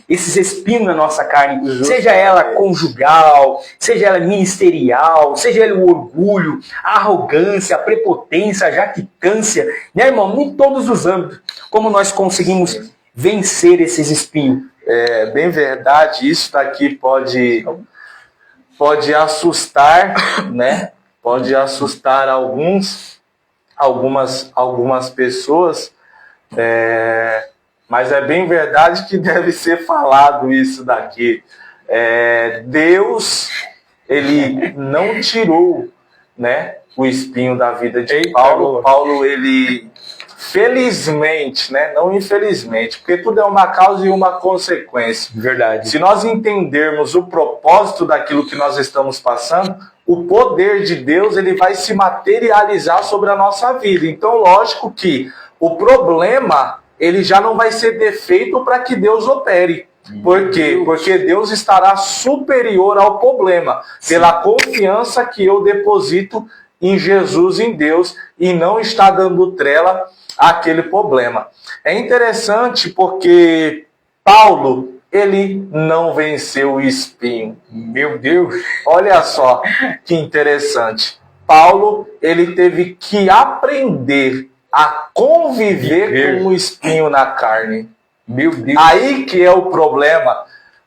Speaker 1: esses espinhos na nossa carne? Seja ela conjugal, seja ela ministerial, seja ela o orgulho, a arrogância, a prepotência, a jactância, né, irmão? Em todos os âmbitos. Como nós conseguimos vencer esses espinhos?
Speaker 2: É bem verdade, isso daqui pode assustar, né? Pode assustar algumas pessoas, mas é bem verdade que deve ser falado isso daqui. Deus, ele não tirou, né, o espinho da vida de Paulo. Paulo, ele, felizmente, né, não infelizmente, porque tudo é uma causa e uma consequência.
Speaker 1: Verdade.
Speaker 2: Se nós entendermos o propósito daquilo que nós estamos passando, o poder de Deus ele vai se materializar sobre a nossa vida. Então, lógico que o problema ele já não vai ser defeito para que Deus opere. Por quê? Porque Deus estará superior ao problema, pela confiança que eu deposito em Jesus, em Deus, e não está dando trela àquele problema. É interessante porque Paulo, ele não venceu o espinho.
Speaker 1: Meu Deus!
Speaker 2: Olha só que interessante. Paulo, ele teve que aprender a conviver com o espinho na carne.
Speaker 1: Meu Deus!
Speaker 2: Aí que é o problema,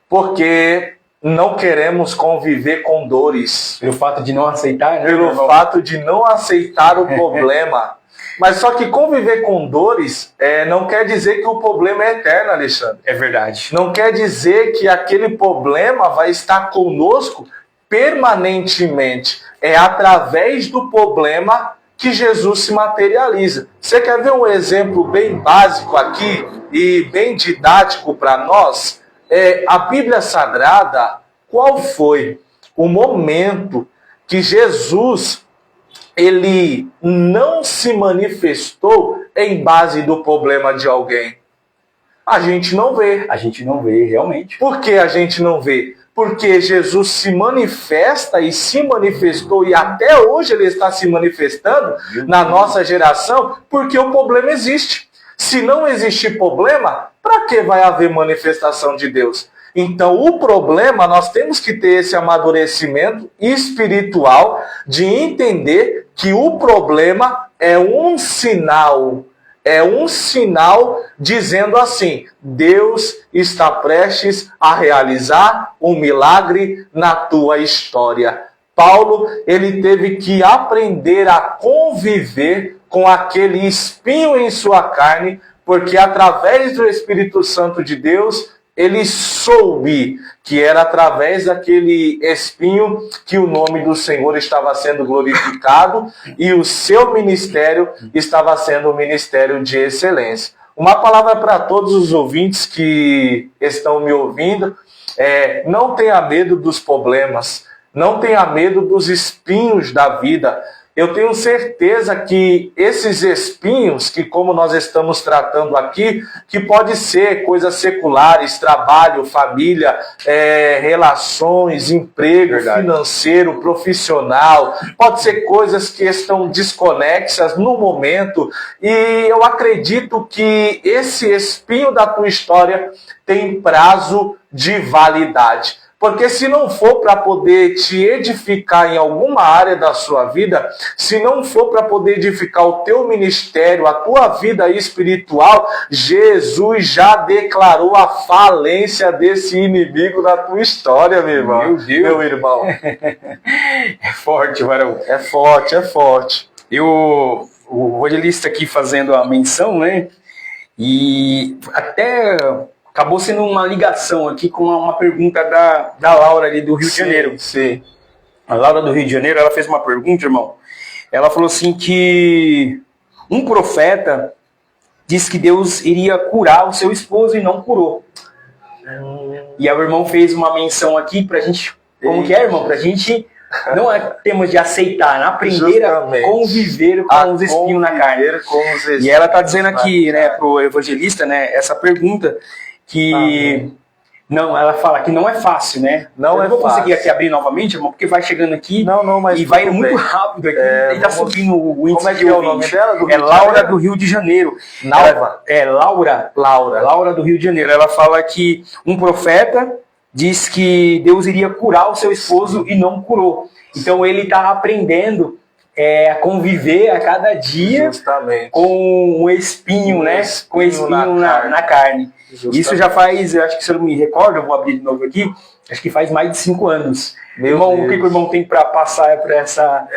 Speaker 2: porque não queremos conviver com dores.
Speaker 1: Pelo fato de não aceitar, né?
Speaker 2: Pelo fato de não aceitar o problema. Mas só que conviver com dores não quer dizer que o problema é eterno, Alexandre.
Speaker 1: É verdade.
Speaker 2: Não quer dizer que aquele problema vai estar conosco permanentemente. É através do problema que Jesus se materializa. Você quer ver um exemplo bem básico aqui e bem didático para nós? A Bíblia Sagrada, qual foi o momento que Jesus ele não se manifestou em base do problema de alguém? A gente não vê.
Speaker 1: A gente não vê, realmente.
Speaker 2: Por que a gente não vê? Porque Jesus se manifesta e se manifestou, e até hoje ele está se manifestando na nossa geração, porque o problema existe. Se não existir problema, para que vai haver manifestação de Deus? Então, o problema, nós temos que ter esse amadurecimento espiritual de entender que o problema é um sinal dizendo assim: Deus está prestes a realizar um milagre na tua história. Paulo, ele teve que aprender a conviver com aquele espinho em sua carne, porque através do Espírito Santo de Deus, ele soube que era através daquele espinho que o nome do Senhor estava sendo glorificado e o seu ministério estava sendo um ministério de excelência. Uma palavra para todos os ouvintes que estão me ouvindo: não tenha medo dos problemas, não tenha medo dos espinhos da vida. Eu tenho certeza que esses espinhos, que como nós estamos tratando aqui, que pode ser coisas seculares, trabalho, família, relações, emprego, financeiro, profissional, pode ser coisas que estão desconexas no momento, e eu acredito que esse espinho da tua história tem prazo de validade. Porque se não for para poder te edificar em alguma área da sua vida, se não for para poder edificar o teu ministério, a tua vida espiritual, Jesus já declarou a falência desse inimigo na tua história, meu irmão.
Speaker 1: Meu Deus.
Speaker 2: Meu irmão.
Speaker 1: É forte, varão.
Speaker 2: É forte, é forte.
Speaker 1: O evangelista aqui fazendo a menção, né? E até acabou sendo uma ligação aqui com uma pergunta da Laura ali do Rio de Janeiro.
Speaker 2: Sim.
Speaker 1: A Laura do Rio de Janeiro, ela fez uma pergunta, irmão. Ela falou assim que um profeta disse que Deus iria curar o seu esposo e não curou. E aí o irmão fez uma menção aqui pra gente, como que é, irmão? Pra gente não temos de aceitar, aprender a conviver com os espinhos na carne. E ela tá dizendo aqui, né, pro evangelista, né, essa pergunta que não, ela fala que não é fácil, né?
Speaker 2: Não
Speaker 1: eu vou conseguir aqui abrir novamente, irmão, porque vai chegando aqui
Speaker 2: mas
Speaker 1: e vai indo muito rápido aqui e tá subindo o índice.
Speaker 2: Como é que é o nome dela?
Speaker 1: É Laura do Rio de Janeiro. Laura do Rio de Janeiro. Ela fala que um profeta diz que Deus iria curar o seu esposo e não curou. Então ele está aprendendo a conviver a cada dia com o espinho, né? Com o espinho na carne. Justamente. Isso já faz, eu acho que se eu não me recordo, eu vou abrir de novo aqui, acho que faz mais de 5 anos. Meu irmão, Deus. O que o irmão tem para passar para essa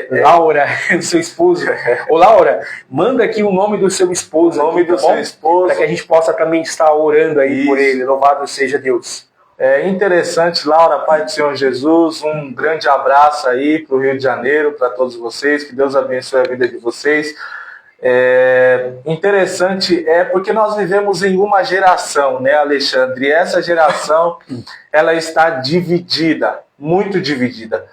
Speaker 1: Laura, o seu esposo? Ô Laura, manda aqui o nome do seu esposo.
Speaker 2: O nome do seu esposo.
Speaker 1: Para que a gente possa também estar orando aí por ele. Louvado seja Deus.
Speaker 2: É interessante, Laura, Pai do Senhor Jesus, um grande abraço aí para o Rio de Janeiro, para todos vocês, que Deus abençoe a vida de vocês. Interessante porque nós vivemos em uma geração, né, Alexandre? E essa geração, ela está dividida, muito dividida.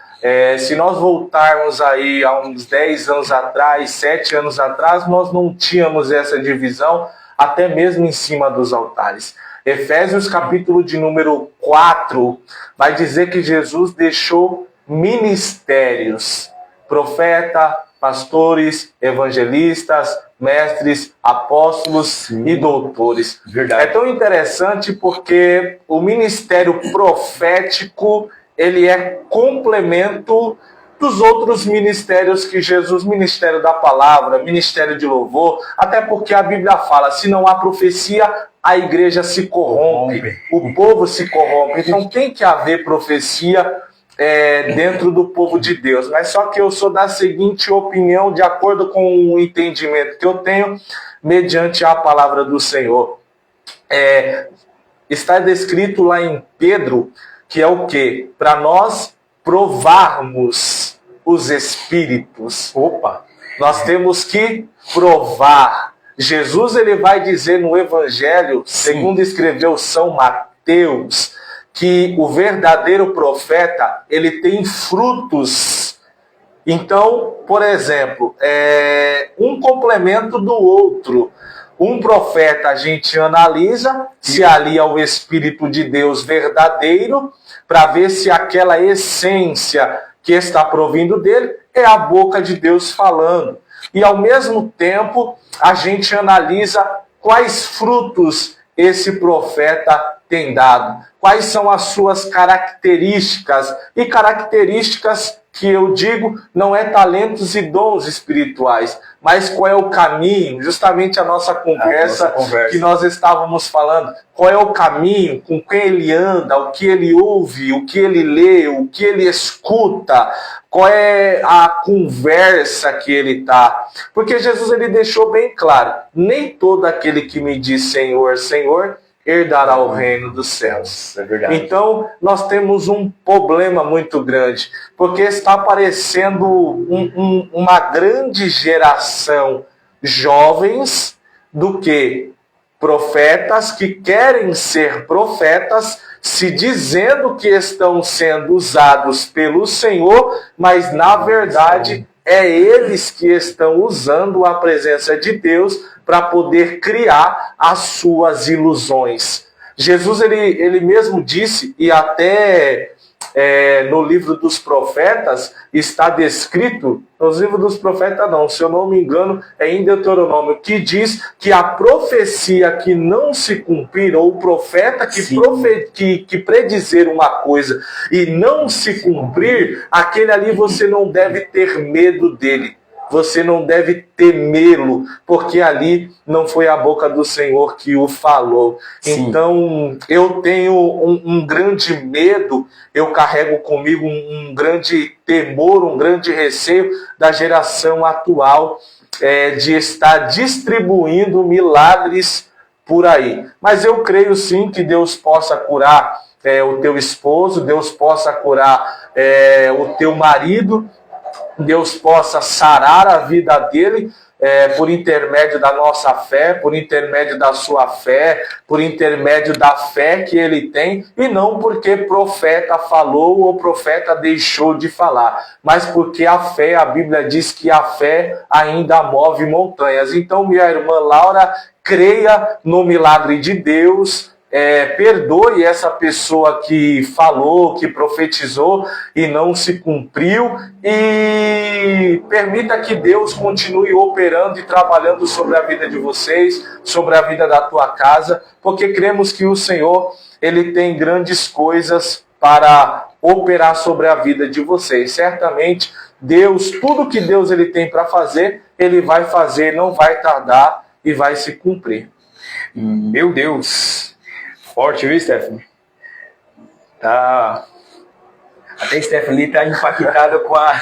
Speaker 2: Se nós voltarmos aí a uns 10 anos atrás, 7 anos atrás, nós não tínhamos essa divisão, até mesmo em cima dos altares. Efésios capítulo de número 4 vai dizer que Jesus deixou ministérios, profeta, pastores, evangelistas, mestres, apóstolos e doutores.
Speaker 1: Verdade.
Speaker 2: É tão interessante porque o ministério profético, ele é complemento dos outros ministérios que Jesus, ministério da palavra, ministério de louvor, até porque a Bíblia fala, se não há profecia, a igreja se corrompe, o povo se corrompe. Então tem que haver profecia, dentro do povo de Deus. Mas só que eu sou da seguinte opinião, de acordo com o entendimento que eu tenho, mediante a palavra do Senhor. Está descrito lá em Pedro, que é o quê? Para nós provarmos os Espíritos. Nós temos que provar. Jesus, ele vai dizer no Evangelho, segundo escreveu São Mateus, que o verdadeiro profeta, ele tem frutos. Então, por exemplo, um complemento do outro. Um profeta a gente analisa se ali é o Espírito de Deus verdadeiro, para ver se aquela essência que está provindo dele é a boca de Deus falando. E ao mesmo tempo a gente analisa quais frutos esse profeta tem dado, quais são as suas características, e características que eu digo não é talentos e dons espirituais, mas qual é o caminho, justamente a nossa conversa que nós estávamos falando, qual é o caminho, com quem ele anda, o que ele ouve, o que ele lê, o que ele escuta, qual é a conversa que ele está. Porque Jesus, ele deixou bem claro, nem todo aquele que me diz Senhor, Senhor, herdará o reino dos céus.
Speaker 1: É verdade.
Speaker 2: Então, nós temos um problema muito grande, porque está aparecendo uma grande geração jovens do que profetas que querem ser profetas, se dizendo que estão sendo usados pelo Senhor, mas na verdade é eles que estão usando a presença de Deus para poder criar as suas ilusões. Jesus, ele mesmo disse, e até no livro dos profetas está descrito, no livro dos profetas não, se eu não me engano, é em Deuteronômio, que diz que a profecia que não se cumprir, ou o profeta que predizer uma coisa e não se cumprir, aquele ali você não deve ter medo dele. Você não deve temê-lo, porque ali não foi a boca do Senhor que o falou. Sim. Então, eu tenho um grande medo, eu carrego comigo um grande temor, um grande receio da geração atual de estar distribuindo milagres por aí. Mas eu creio sim que Deus possa curar o teu esposo, Deus possa curar o teu marido, Deus possa sarar a vida dele por intermédio da nossa fé, por intermédio da sua fé, por intermédio da fé que ele tem, e não porque profeta falou ou profeta deixou de falar, mas porque a fé, a Bíblia diz que a fé ainda move montanhas. Então, minha irmã Laura, creia no milagre de Deus, perdoe essa pessoa que falou, que profetizou e não se cumpriu, e permita que Deus continue operando e trabalhando sobre a vida de vocês, sobre a vida da tua casa, porque cremos que o Senhor, ele tem grandes coisas para operar sobre a vida de vocês. Certamente Deus, tudo que Deus ele tem para fazer, ele vai fazer, não vai tardar e vai se cumprir.
Speaker 1: Meu Deus! Forte, viu, Stephanie? Tá. Até a Stephanie está impactada com a,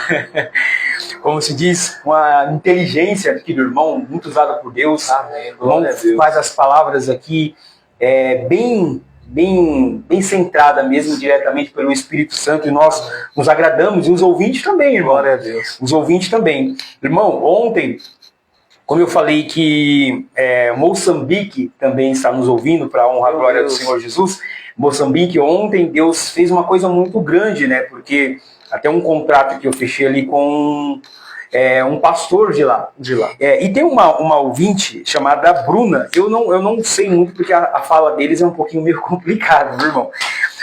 Speaker 1: como se diz, com a inteligência aqui do irmão, muito usada por Deus.
Speaker 2: Amém.
Speaker 1: O irmão faz as palavras aqui bem centrada mesmo, diretamente pelo Espírito Santo, e nós nos agradamos, e os ouvintes também, irmão.
Speaker 2: Glória a Deus.
Speaker 1: Os ouvintes também. Irmão, ontem, como eu falei que Moçambique também está nos ouvindo, para a honra e glória do Senhor Jesus, Moçambique, ontem Deus fez uma coisa muito grande, né? Porque até um contrato que eu fechei ali com um pastor de lá. E tem uma ouvinte chamada Bruna, eu não sei muito porque a fala deles é um pouquinho meio complicada, meu irmão.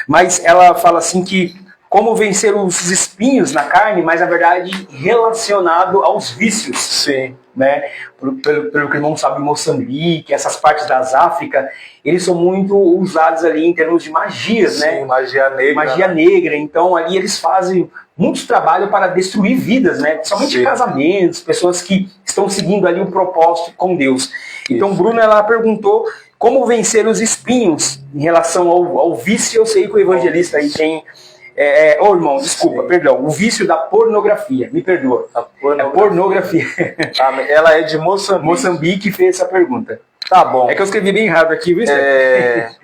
Speaker 1: Mas ela fala assim que como vencer os espinhos na carne, mas na verdade relacionado aos vícios.
Speaker 2: Sim.
Speaker 1: Né? Pelo que o irmão sabe, Moçambique, essas partes das África, eles são muito usados ali em termos de magias,
Speaker 2: sim,
Speaker 1: né?
Speaker 2: Magia negra.
Speaker 1: Magia negra. Então ali eles fazem muito trabalho para destruir vidas, né? Principalmente
Speaker 2: sim,
Speaker 1: casamentos, pessoas que estão seguindo ali o propósito com Deus. Então, Bruna, ela perguntou como vencer os espinhos em relação ao vício. Eu sei que o evangelista aí tem Ô, irmão, desculpa, perdão. O vício da pornografia. Me perdoa.
Speaker 2: A pornografia.
Speaker 1: É pornografia.
Speaker 2: Ela é de Moçambique.
Speaker 1: Moçambique fez essa pergunta.
Speaker 2: Tá bom.
Speaker 1: É que eu escrevi bem errado aqui, viu?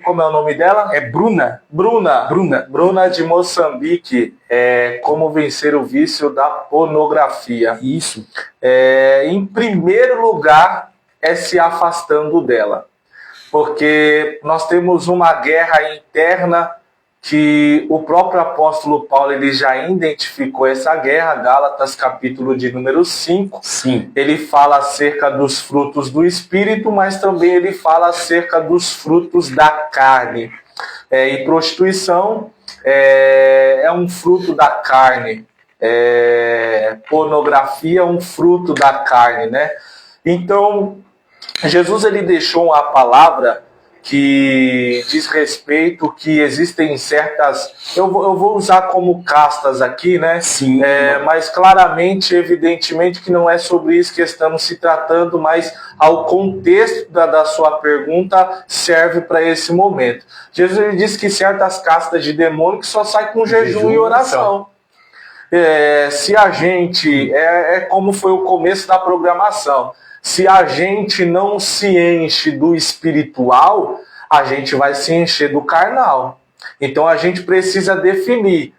Speaker 2: Como é o nome dela?
Speaker 1: É Bruna.
Speaker 2: Bruna de Moçambique. Como vencer o vício da pornografia.
Speaker 1: Isso.
Speaker 2: Em primeiro lugar, é se afastando dela. Porque nós temos uma guerra interna que o próprio apóstolo Paulo ele já identificou essa guerra, Gálatas capítulo de número 5.
Speaker 1: Sim.
Speaker 2: Ele fala acerca dos frutos do Espírito, mas também ele fala acerca dos frutos da carne. E prostituição é um fruto da carne. Pornografia é um fruto da carne, né? Então, Jesus ele deixou uma palavra que diz respeito que existem certas... Eu vou usar como castas aqui, né?
Speaker 1: Sim.
Speaker 2: Mas claramente, evidentemente, que não é sobre isso que estamos se tratando, mas ao contexto da sua pergunta serve para esse momento. Jesus ele disse que certas castas de demônio que só saem com jejum e oração. Se a gente... como foi o começo da programação. Se a gente não se enche do espiritual, a gente vai se encher do carnal. Então a gente precisa definir,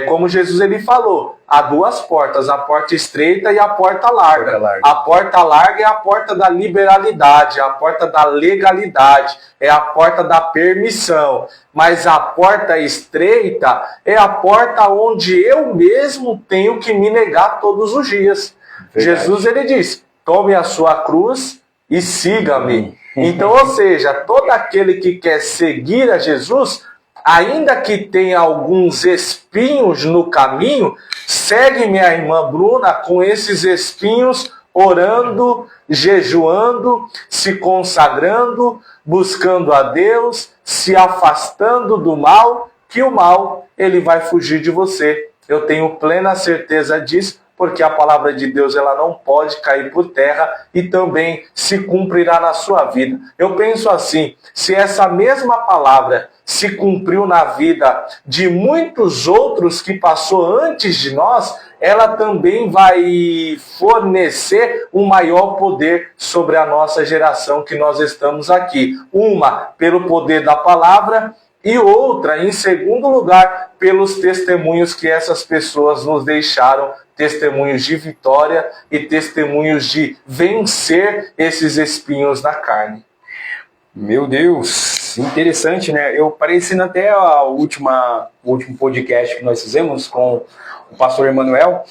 Speaker 2: como Jesus ele falou, há duas portas, a porta estreita e a porta larga. A porta larga é a porta da liberalidade, a porta da legalidade, é a porta da permissão. Mas a porta estreita é a porta onde eu mesmo tenho que me negar todos os dias. Verdade. Jesus ele disse: tome a sua cruz e siga-me. Então, ou seja, todo aquele que quer seguir a Jesus, ainda que tenha alguns espinhos no caminho, segue minha irmã Bruna com esses espinhos, orando, jejuando, se consagrando, buscando a Deus, se afastando do mal, que o mal ele vai fugir de você. Eu tenho plena certeza disso, porque a palavra de Deus ela não pode cair por terra e também se cumprirá na sua vida. Eu penso assim, se essa mesma palavra se cumpriu na vida de muitos outros que passou antes de nós, ela também vai fornecer um maior poder sobre a nossa geração que nós estamos aqui. Uma, pelo poder da palavra, e outra, em segundo lugar, pelos testemunhos que essas pessoas nos deixaram, testemunhos de vitória e testemunhos de vencer esses espinhos na carne.
Speaker 1: Meu Deus, interessante, né? Eu parecendo até o último podcast que nós fizemos com o pastor Emanuel,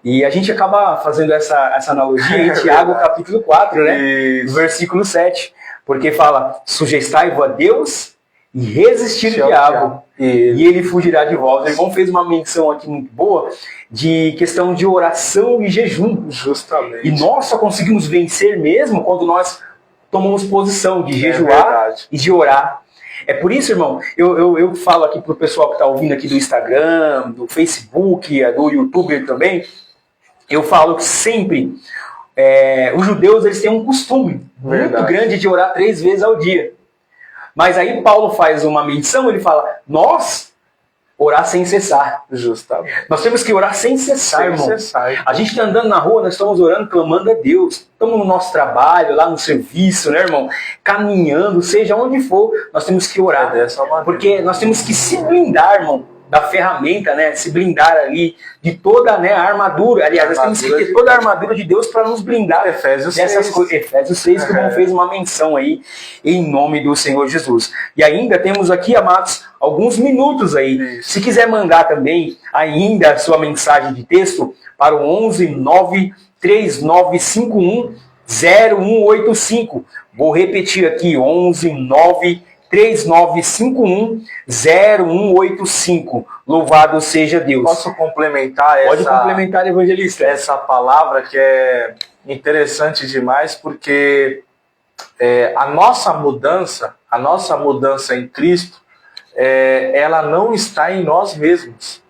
Speaker 1: e a gente acaba fazendo essa analogia em Tiago capítulo 4, né?
Speaker 2: Isso.
Speaker 1: Versículo 7, porque fala: sujeitai-vos a Deus e resistir ao diabo, e ele fugirá de vós. O irmão fez uma menção aqui muito boa de questão de oração e jejum.
Speaker 2: Justamente.
Speaker 1: E nós só conseguimos vencer mesmo quando nós tomamos posição de jejuar e de orar. É por isso, irmão, eu falo aqui pro pessoal que está ouvindo aqui do Instagram, do Facebook, do YouTube também, eu falo que sempre os judeus eles têm um costume muito grande de orar 3 vezes ao dia. Mas aí Paulo faz uma menção, ele fala: nós orar sem cessar.
Speaker 2: Justamente.
Speaker 1: Nós temos que orar sem cessar, irmão. A gente está andando na rua, nós estamos orando, clamando a Deus. Estamos no nosso trabalho, lá no serviço, né, irmão? Caminhando, seja onde for, nós temos que orar. Porque nós temos que se blindar, irmão, da ferramenta, né? Se blindar ali de toda, né, a armadura. Aliás, nós temos que ter toda a armadura de Deus para nos blindar dessas coisas. Efésios 6, que o irmão fez uma menção aí, em nome do Senhor Jesus. E ainda temos aqui, amados, alguns minutos aí. Isso. Se quiser mandar também ainda a sua mensagem de texto para o 11 9 3951 0185. Vou repetir aqui, 11 9 3951 0185. Louvado seja Deus.
Speaker 2: Posso complementar
Speaker 1: Pode complementar, evangelista.
Speaker 2: Essa palavra que é interessante demais, porque a nossa mudança em Cristo, ela não está em nós mesmos.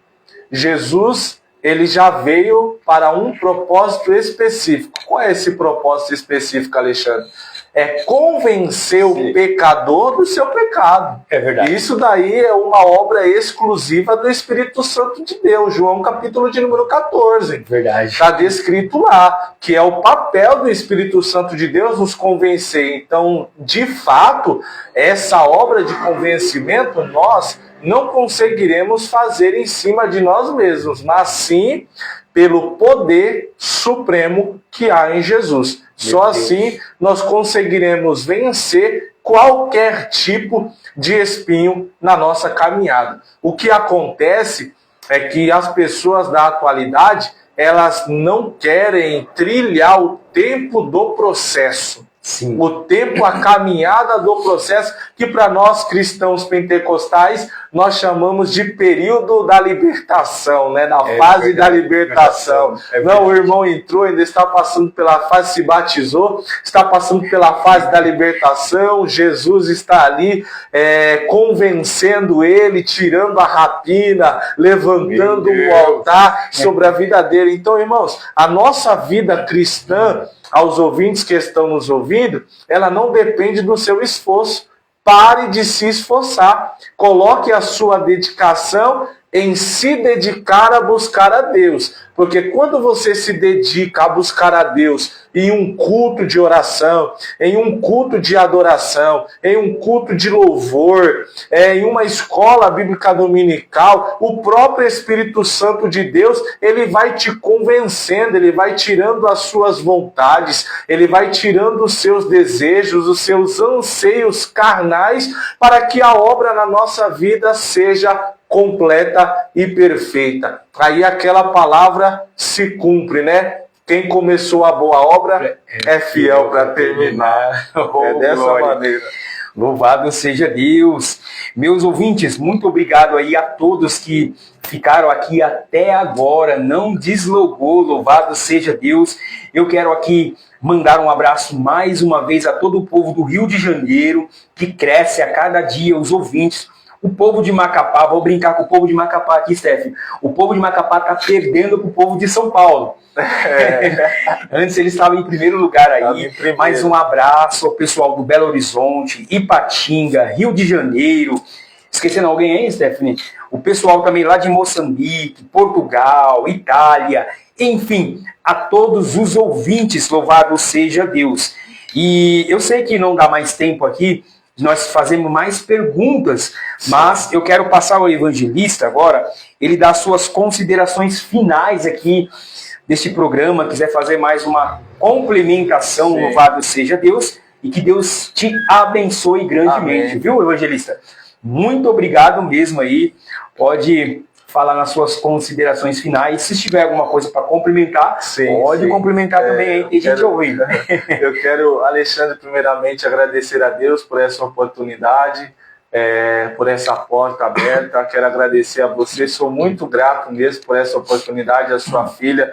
Speaker 2: Jesus, ele já veio para um propósito específico. Qual é esse propósito específico, Alexandre? É convencer o pecador do seu pecado.
Speaker 1: É verdade.
Speaker 2: Isso daí é uma obra exclusiva do Espírito Santo de Deus. João capítulo de número 14.
Speaker 1: Verdade.
Speaker 2: Está descrito lá, que é o papel do Espírito Santo de Deus nos convencer. Então, de fato, essa obra de convencimento nós não conseguiremos fazer em cima de nós mesmos, mas sim pelo poder supremo que há em Jesus. Só assim nós conseguiremos vencer qualquer tipo de espinho na nossa caminhada. O que acontece é que as pessoas da atualidade, elas não querem trilhar o tempo do processo.
Speaker 1: Sim.
Speaker 2: O tempo, a caminhada do processo, que para nós cristãos pentecostais, nós chamamos de período da libertação, né? Da fase da libertação. Não, o irmão entrou, ainda está passando pela fase, se batizou, está passando pela fase da libertação, Jesus está ali convencendo ele, tirando a rapina, levantando o altar sobre a vida dele. Então, irmãos, a nossa vida cristã, aos ouvintes que estão nos ouvindo, ela não depende do seu esforço. Pare de se esforçar. Coloque a sua dedicação em se dedicar a buscar a Deus. Porque quando você se dedica a buscar a Deus em um culto de oração, em um culto de adoração, em um culto de louvor, em uma escola bíblica dominical, o próprio Espírito Santo de Deus, ele vai te convencendo, ele vai tirando as suas vontades, ele vai tirando os seus desejos, os seus anseios carnais, para que a obra na nossa vida seja completa e perfeita. Aí aquela palavra se cumpre, né? Quem começou a boa obra é fiel para terminar. É dessa maneira.
Speaker 1: Louvado seja Deus. Meus ouvintes, muito obrigado aí a todos que ficaram aqui até agora, não deslogou, louvado seja Deus. Eu quero aqui mandar um abraço mais uma vez a todo o povo do Rio de Janeiro, que cresce a cada dia, os ouvintes. O povo de Macapá, vou brincar com o povo de Macapá aqui, Steph. O povo de Macapá está perdendo para o povo de São Paulo. Antes eles estavam em primeiro lugar aí. Mais um abraço ao pessoal do Belo Horizonte, Ipatinga, Rio de Janeiro. Esquecendo alguém aí, Stephanie? O pessoal também lá de Moçambique, Portugal, Itália. Enfim, a todos os ouvintes, louvado seja Deus. E eu sei que não dá mais tempo aqui, nós fazemos mais perguntas, mas eu quero passar ao evangelista agora, ele dá suas considerações finais aqui deste programa, quiser fazer mais uma complementação, louvado seja Deus, e que Deus te abençoe grandemente, amém. Viu, evangelista? Muito obrigado mesmo aí, pode falar nas suas considerações finais, se tiver alguma coisa para complementar, pode complementar também aí, tem gente ouvindo.
Speaker 2: Eu quero, Alexandre, primeiramente agradecer a Deus por essa oportunidade, por essa porta aberta, quero agradecer a você, sou muito grato mesmo por essa oportunidade, a sua filha,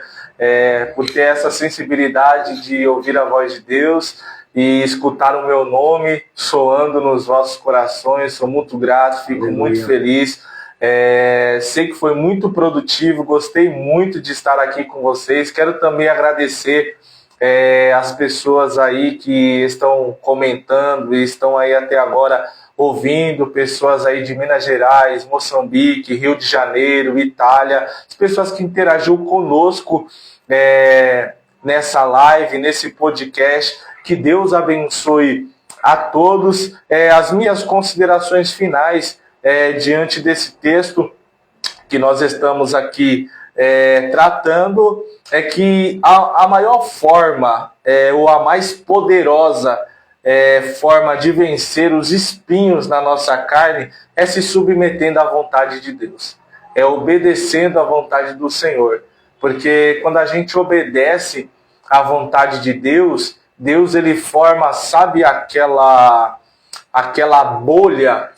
Speaker 2: por ter essa sensibilidade de ouvir a voz de Deus e escutar o meu nome soando nos vossos corações, sou muito grato, fico muito feliz. Sei que foi muito produtivo, gostei muito de estar aqui com vocês. Quero também agradecer as pessoas aí que estão comentando e estão aí até agora ouvindo, pessoas aí de Minas Gerais, Moçambique, Rio de Janeiro, Itália, as pessoas que interagiu conosco nessa live, nesse podcast. Que Deus abençoe a todos. As minhas considerações finais diante desse texto que nós estamos aqui tratando é que a maior forma ou a mais poderosa forma de vencer os espinhos na nossa carne é se submetendo à vontade de Deus, é obedecendo à vontade do Senhor, porque quando a gente obedece à vontade de Deus, Deus ele forma, sabe, aquela aquela bolha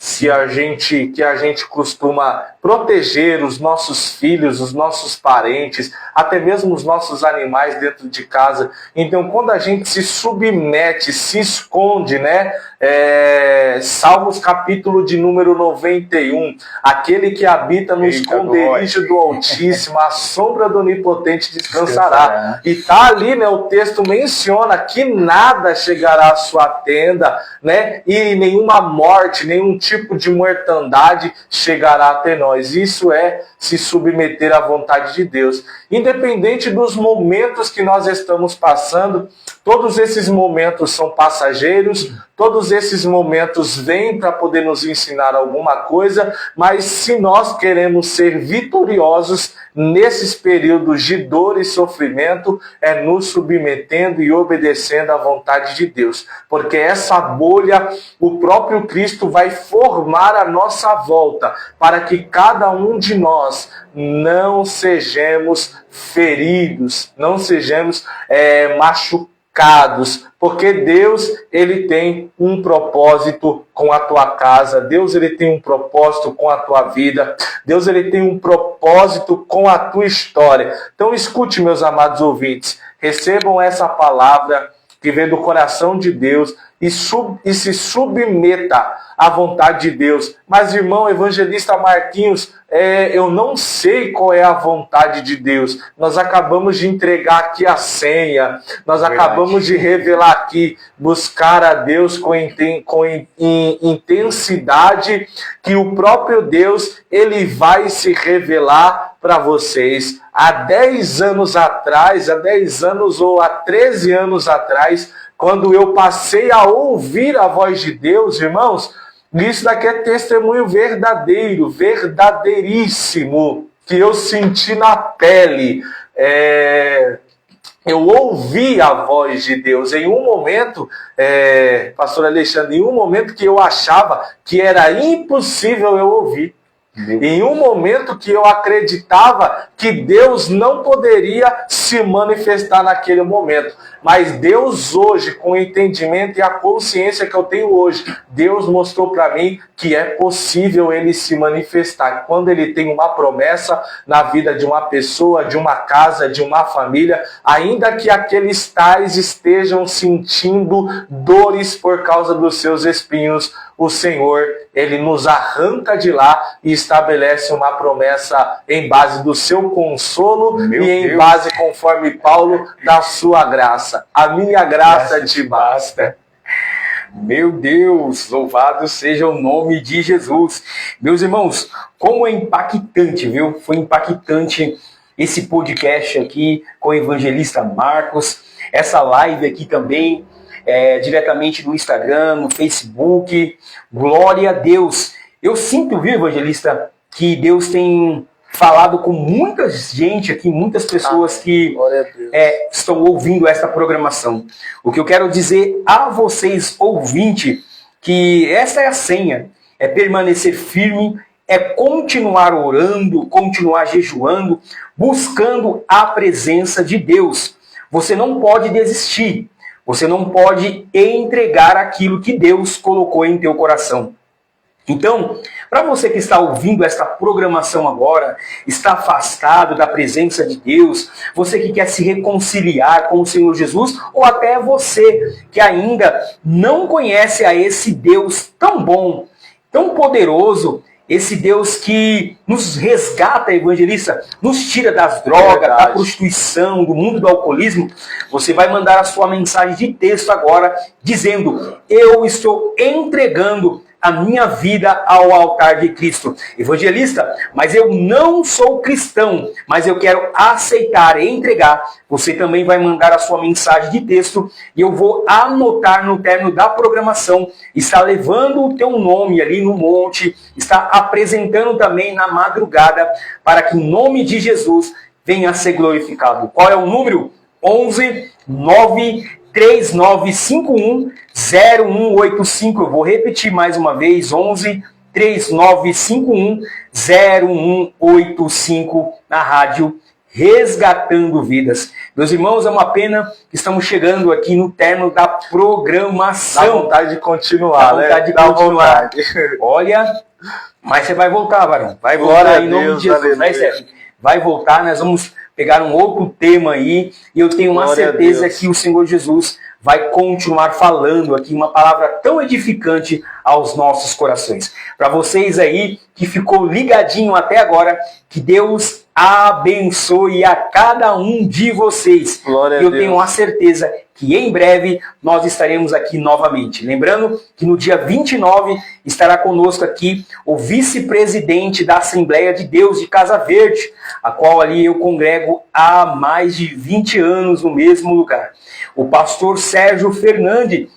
Speaker 2: que a gente costuma proteger os nossos filhos, os nossos parentes, até mesmo os nossos animais dentro de casa. Então, quando a gente se submete, se esconde, né? Salmos capítulo de número 91, aquele que habita no esconderijo do Altíssimo, a sombra do Onipotente descansará. E tá ali, né? O texto menciona que nada chegará à sua tenda, né? E nenhuma morte, nenhum tipo de mortandade chegará até nós. Isso é se submeter à vontade de Deus. Independente dos momentos que nós estamos passando, todos esses momentos são passageiros, todos esses momentos vêm para poder nos ensinar alguma coisa, mas se nós queremos ser vitoriosos nesses períodos de dor e sofrimento, é nos submetendo e obedecendo à vontade de Deus. Porque essa bolha, o próprio Cristo vai formar a nossa volta, para que cada um de nós não sejamos feridos, não sejamos machucados, porque Deus, ele tem um propósito com a tua casa, Deus, ele tem um propósito com a tua vida, Deus, ele tem um propósito com a tua história. Então escute, meus amados ouvintes, recebam essa palavra que vem do coração de Deus e se submeta à vontade de Deus. Mas, irmão evangelista Marquinhos, eu não sei qual é a vontade de Deus. Nós acabamos de entregar aqui a senha, nós acabamos de revelar aqui, buscar a Deus com intensidade, que o próprio Deus, ele vai se revelar para vocês. Há 10 anos atrás, há 10 anos ou há 13 anos atrás, quando eu passei a ouvir a voz de Deus, irmãos, isso daqui é testemunho verdadeiro, verdadeiríssimo, que eu senti na pele. Eu ouvi a voz de Deus em um momento, pastor Alexandre, em um momento que eu achava que era impossível eu ouvir. Em um momento que eu acreditava que Deus não poderia se manifestar naquele momento. Mas Deus hoje, com o entendimento e a consciência que eu tenho hoje, Deus mostrou para mim que é possível ele se manifestar. Quando ele tem uma promessa na vida de uma pessoa, de uma casa, de uma família, ainda que aqueles tais estejam sentindo dores por causa dos seus espinhos, o Senhor, ele nos arranca de lá e estabelece uma promessa em base do seu consolo em base, conforme Paulo, da sua graça. A minha graça te basta.
Speaker 1: Meu Deus, louvado seja o nome de Jesus. Meus irmãos, como é impactante, viu? Foi impactante esse podcast aqui com o evangelista Marcos, essa live aqui também, diretamente no Instagram, no Facebook. Glória a Deus. Eu sinto, viu, evangelista, que Deus tem falado com muita gente aqui, muitas pessoas que estão ouvindo esta programação. O que eu quero dizer a vocês, ouvinte, que essa é a senha, é permanecer firme, é continuar orando, continuar jejuando, buscando a presença de Deus. Você não pode desistir, você não pode entregar aquilo que Deus colocou em teu coração. Então, para você que está ouvindo esta programação agora, está afastado da presença de Deus, você que quer se reconciliar com o Senhor Jesus, ou até você que ainda não conhece a esse Deus tão bom, tão poderoso, esse Deus que nos resgata, evangelista, nos tira das drogas, da prostituição, do mundo do alcoolismo, você vai mandar a sua mensagem de texto agora, dizendo: eu estou entregando a minha vida ao altar de Cristo. Evangelista, mas eu não sou cristão, mas eu quero aceitar e entregar. Você também vai mandar a sua mensagem de texto e eu vou anotar no término da programação. Está levando o teu nome ali no monte, está apresentando também na madrugada, para que o nome de Jesus venha a ser glorificado. Qual é o número? 11 9 3951-0185. Eu vou repetir mais uma vez, 11 3951-0185 na rádio resgatando vidas. Meus irmãos, é uma pena que estamos chegando aqui no término da programação.
Speaker 2: Dá vontade de continuar,
Speaker 1: Dá vontade
Speaker 2: né?
Speaker 1: de
Speaker 2: Dá
Speaker 1: continuar.
Speaker 2: vontade.
Speaker 1: Olha, mas você vai voltar, varão. Vai
Speaker 2: Glória
Speaker 1: voltar
Speaker 2: a
Speaker 1: em nome
Speaker 2: Deus,
Speaker 1: de Jesus, né,
Speaker 2: aleluia.
Speaker 1: Steph? Vai voltar, nós vamos pegar um outro tema aí, e eu tenho uma
Speaker 2: Glória a
Speaker 1: certeza
Speaker 2: Deus.
Speaker 1: que o Senhor Jesus vai continuar falando aqui uma palavra tão edificante aos nossos corações. Para vocês aí que ficou ligadinho até agora, que Deus abençoe a cada um de vocês.
Speaker 2: Glória a
Speaker 1: E eu
Speaker 2: Deus.
Speaker 1: tenho a certeza que em breve nós estaremos aqui novamente. Lembrando que no dia 29 estará conosco aqui o vice-presidente da Assembleia de Deus de Casa Verde, a qual ali eu congrego há mais de 20 anos no mesmo lugar. O pastor Sérgio Fernandes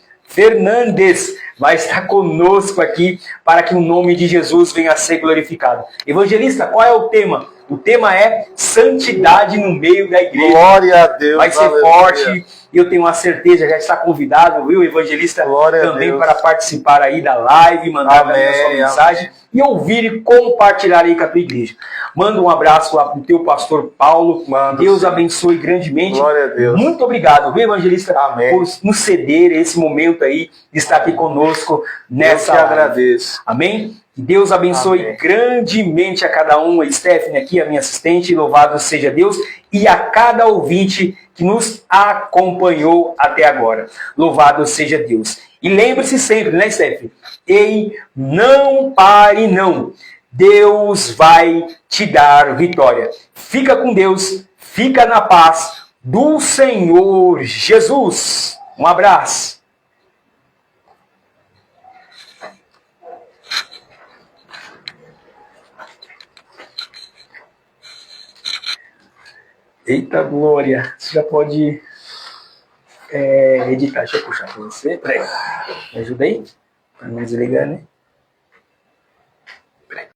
Speaker 1: vai estar conosco aqui para que o nome de Jesus venha a ser glorificado. Evangelista, qual é o tema? O tema é santidade no meio da igreja.
Speaker 2: Glória a Deus.
Speaker 1: Vai ser
Speaker 2: aleluia.
Speaker 1: forte, e eu tenho uma certeza, já está convidado, viu, evangelista,
Speaker 2: Glória a
Speaker 1: também
Speaker 2: Deus.
Speaker 1: para participar aí da live, mandar também a sua
Speaker 2: Amém,
Speaker 1: mensagem e ouvir e compartilhar aí com a tua igreja. Manda um abraço lá para o teu pastor Paulo.
Speaker 2: Mando,
Speaker 1: Deus
Speaker 2: sim.
Speaker 1: abençoe grandemente.
Speaker 2: Glória a Deus.
Speaker 1: Muito obrigado, viu, evangelista,
Speaker 2: Amém.
Speaker 1: por nos ceder esse momento aí de estar aqui conosco nessa
Speaker 2: Eu que
Speaker 1: live.
Speaker 2: agradeço.
Speaker 1: Amém? Que Deus abençoe
Speaker 2: Amém.
Speaker 1: grandemente a cada um, a Stephanie aqui, a minha assistente, louvado seja Deus, e a cada ouvinte que nos acompanhou até agora. Louvado seja Deus. E lembre-se sempre, né, Stephanie? Ei, não pare não. Deus vai te dar vitória. Fica com Deus, fica na paz do Senhor Jesus. Um abraço. Eita glória, você já pode editar. Deixa eu puxar para você. Peraí. Me ajuda aí? Para não desligar, né?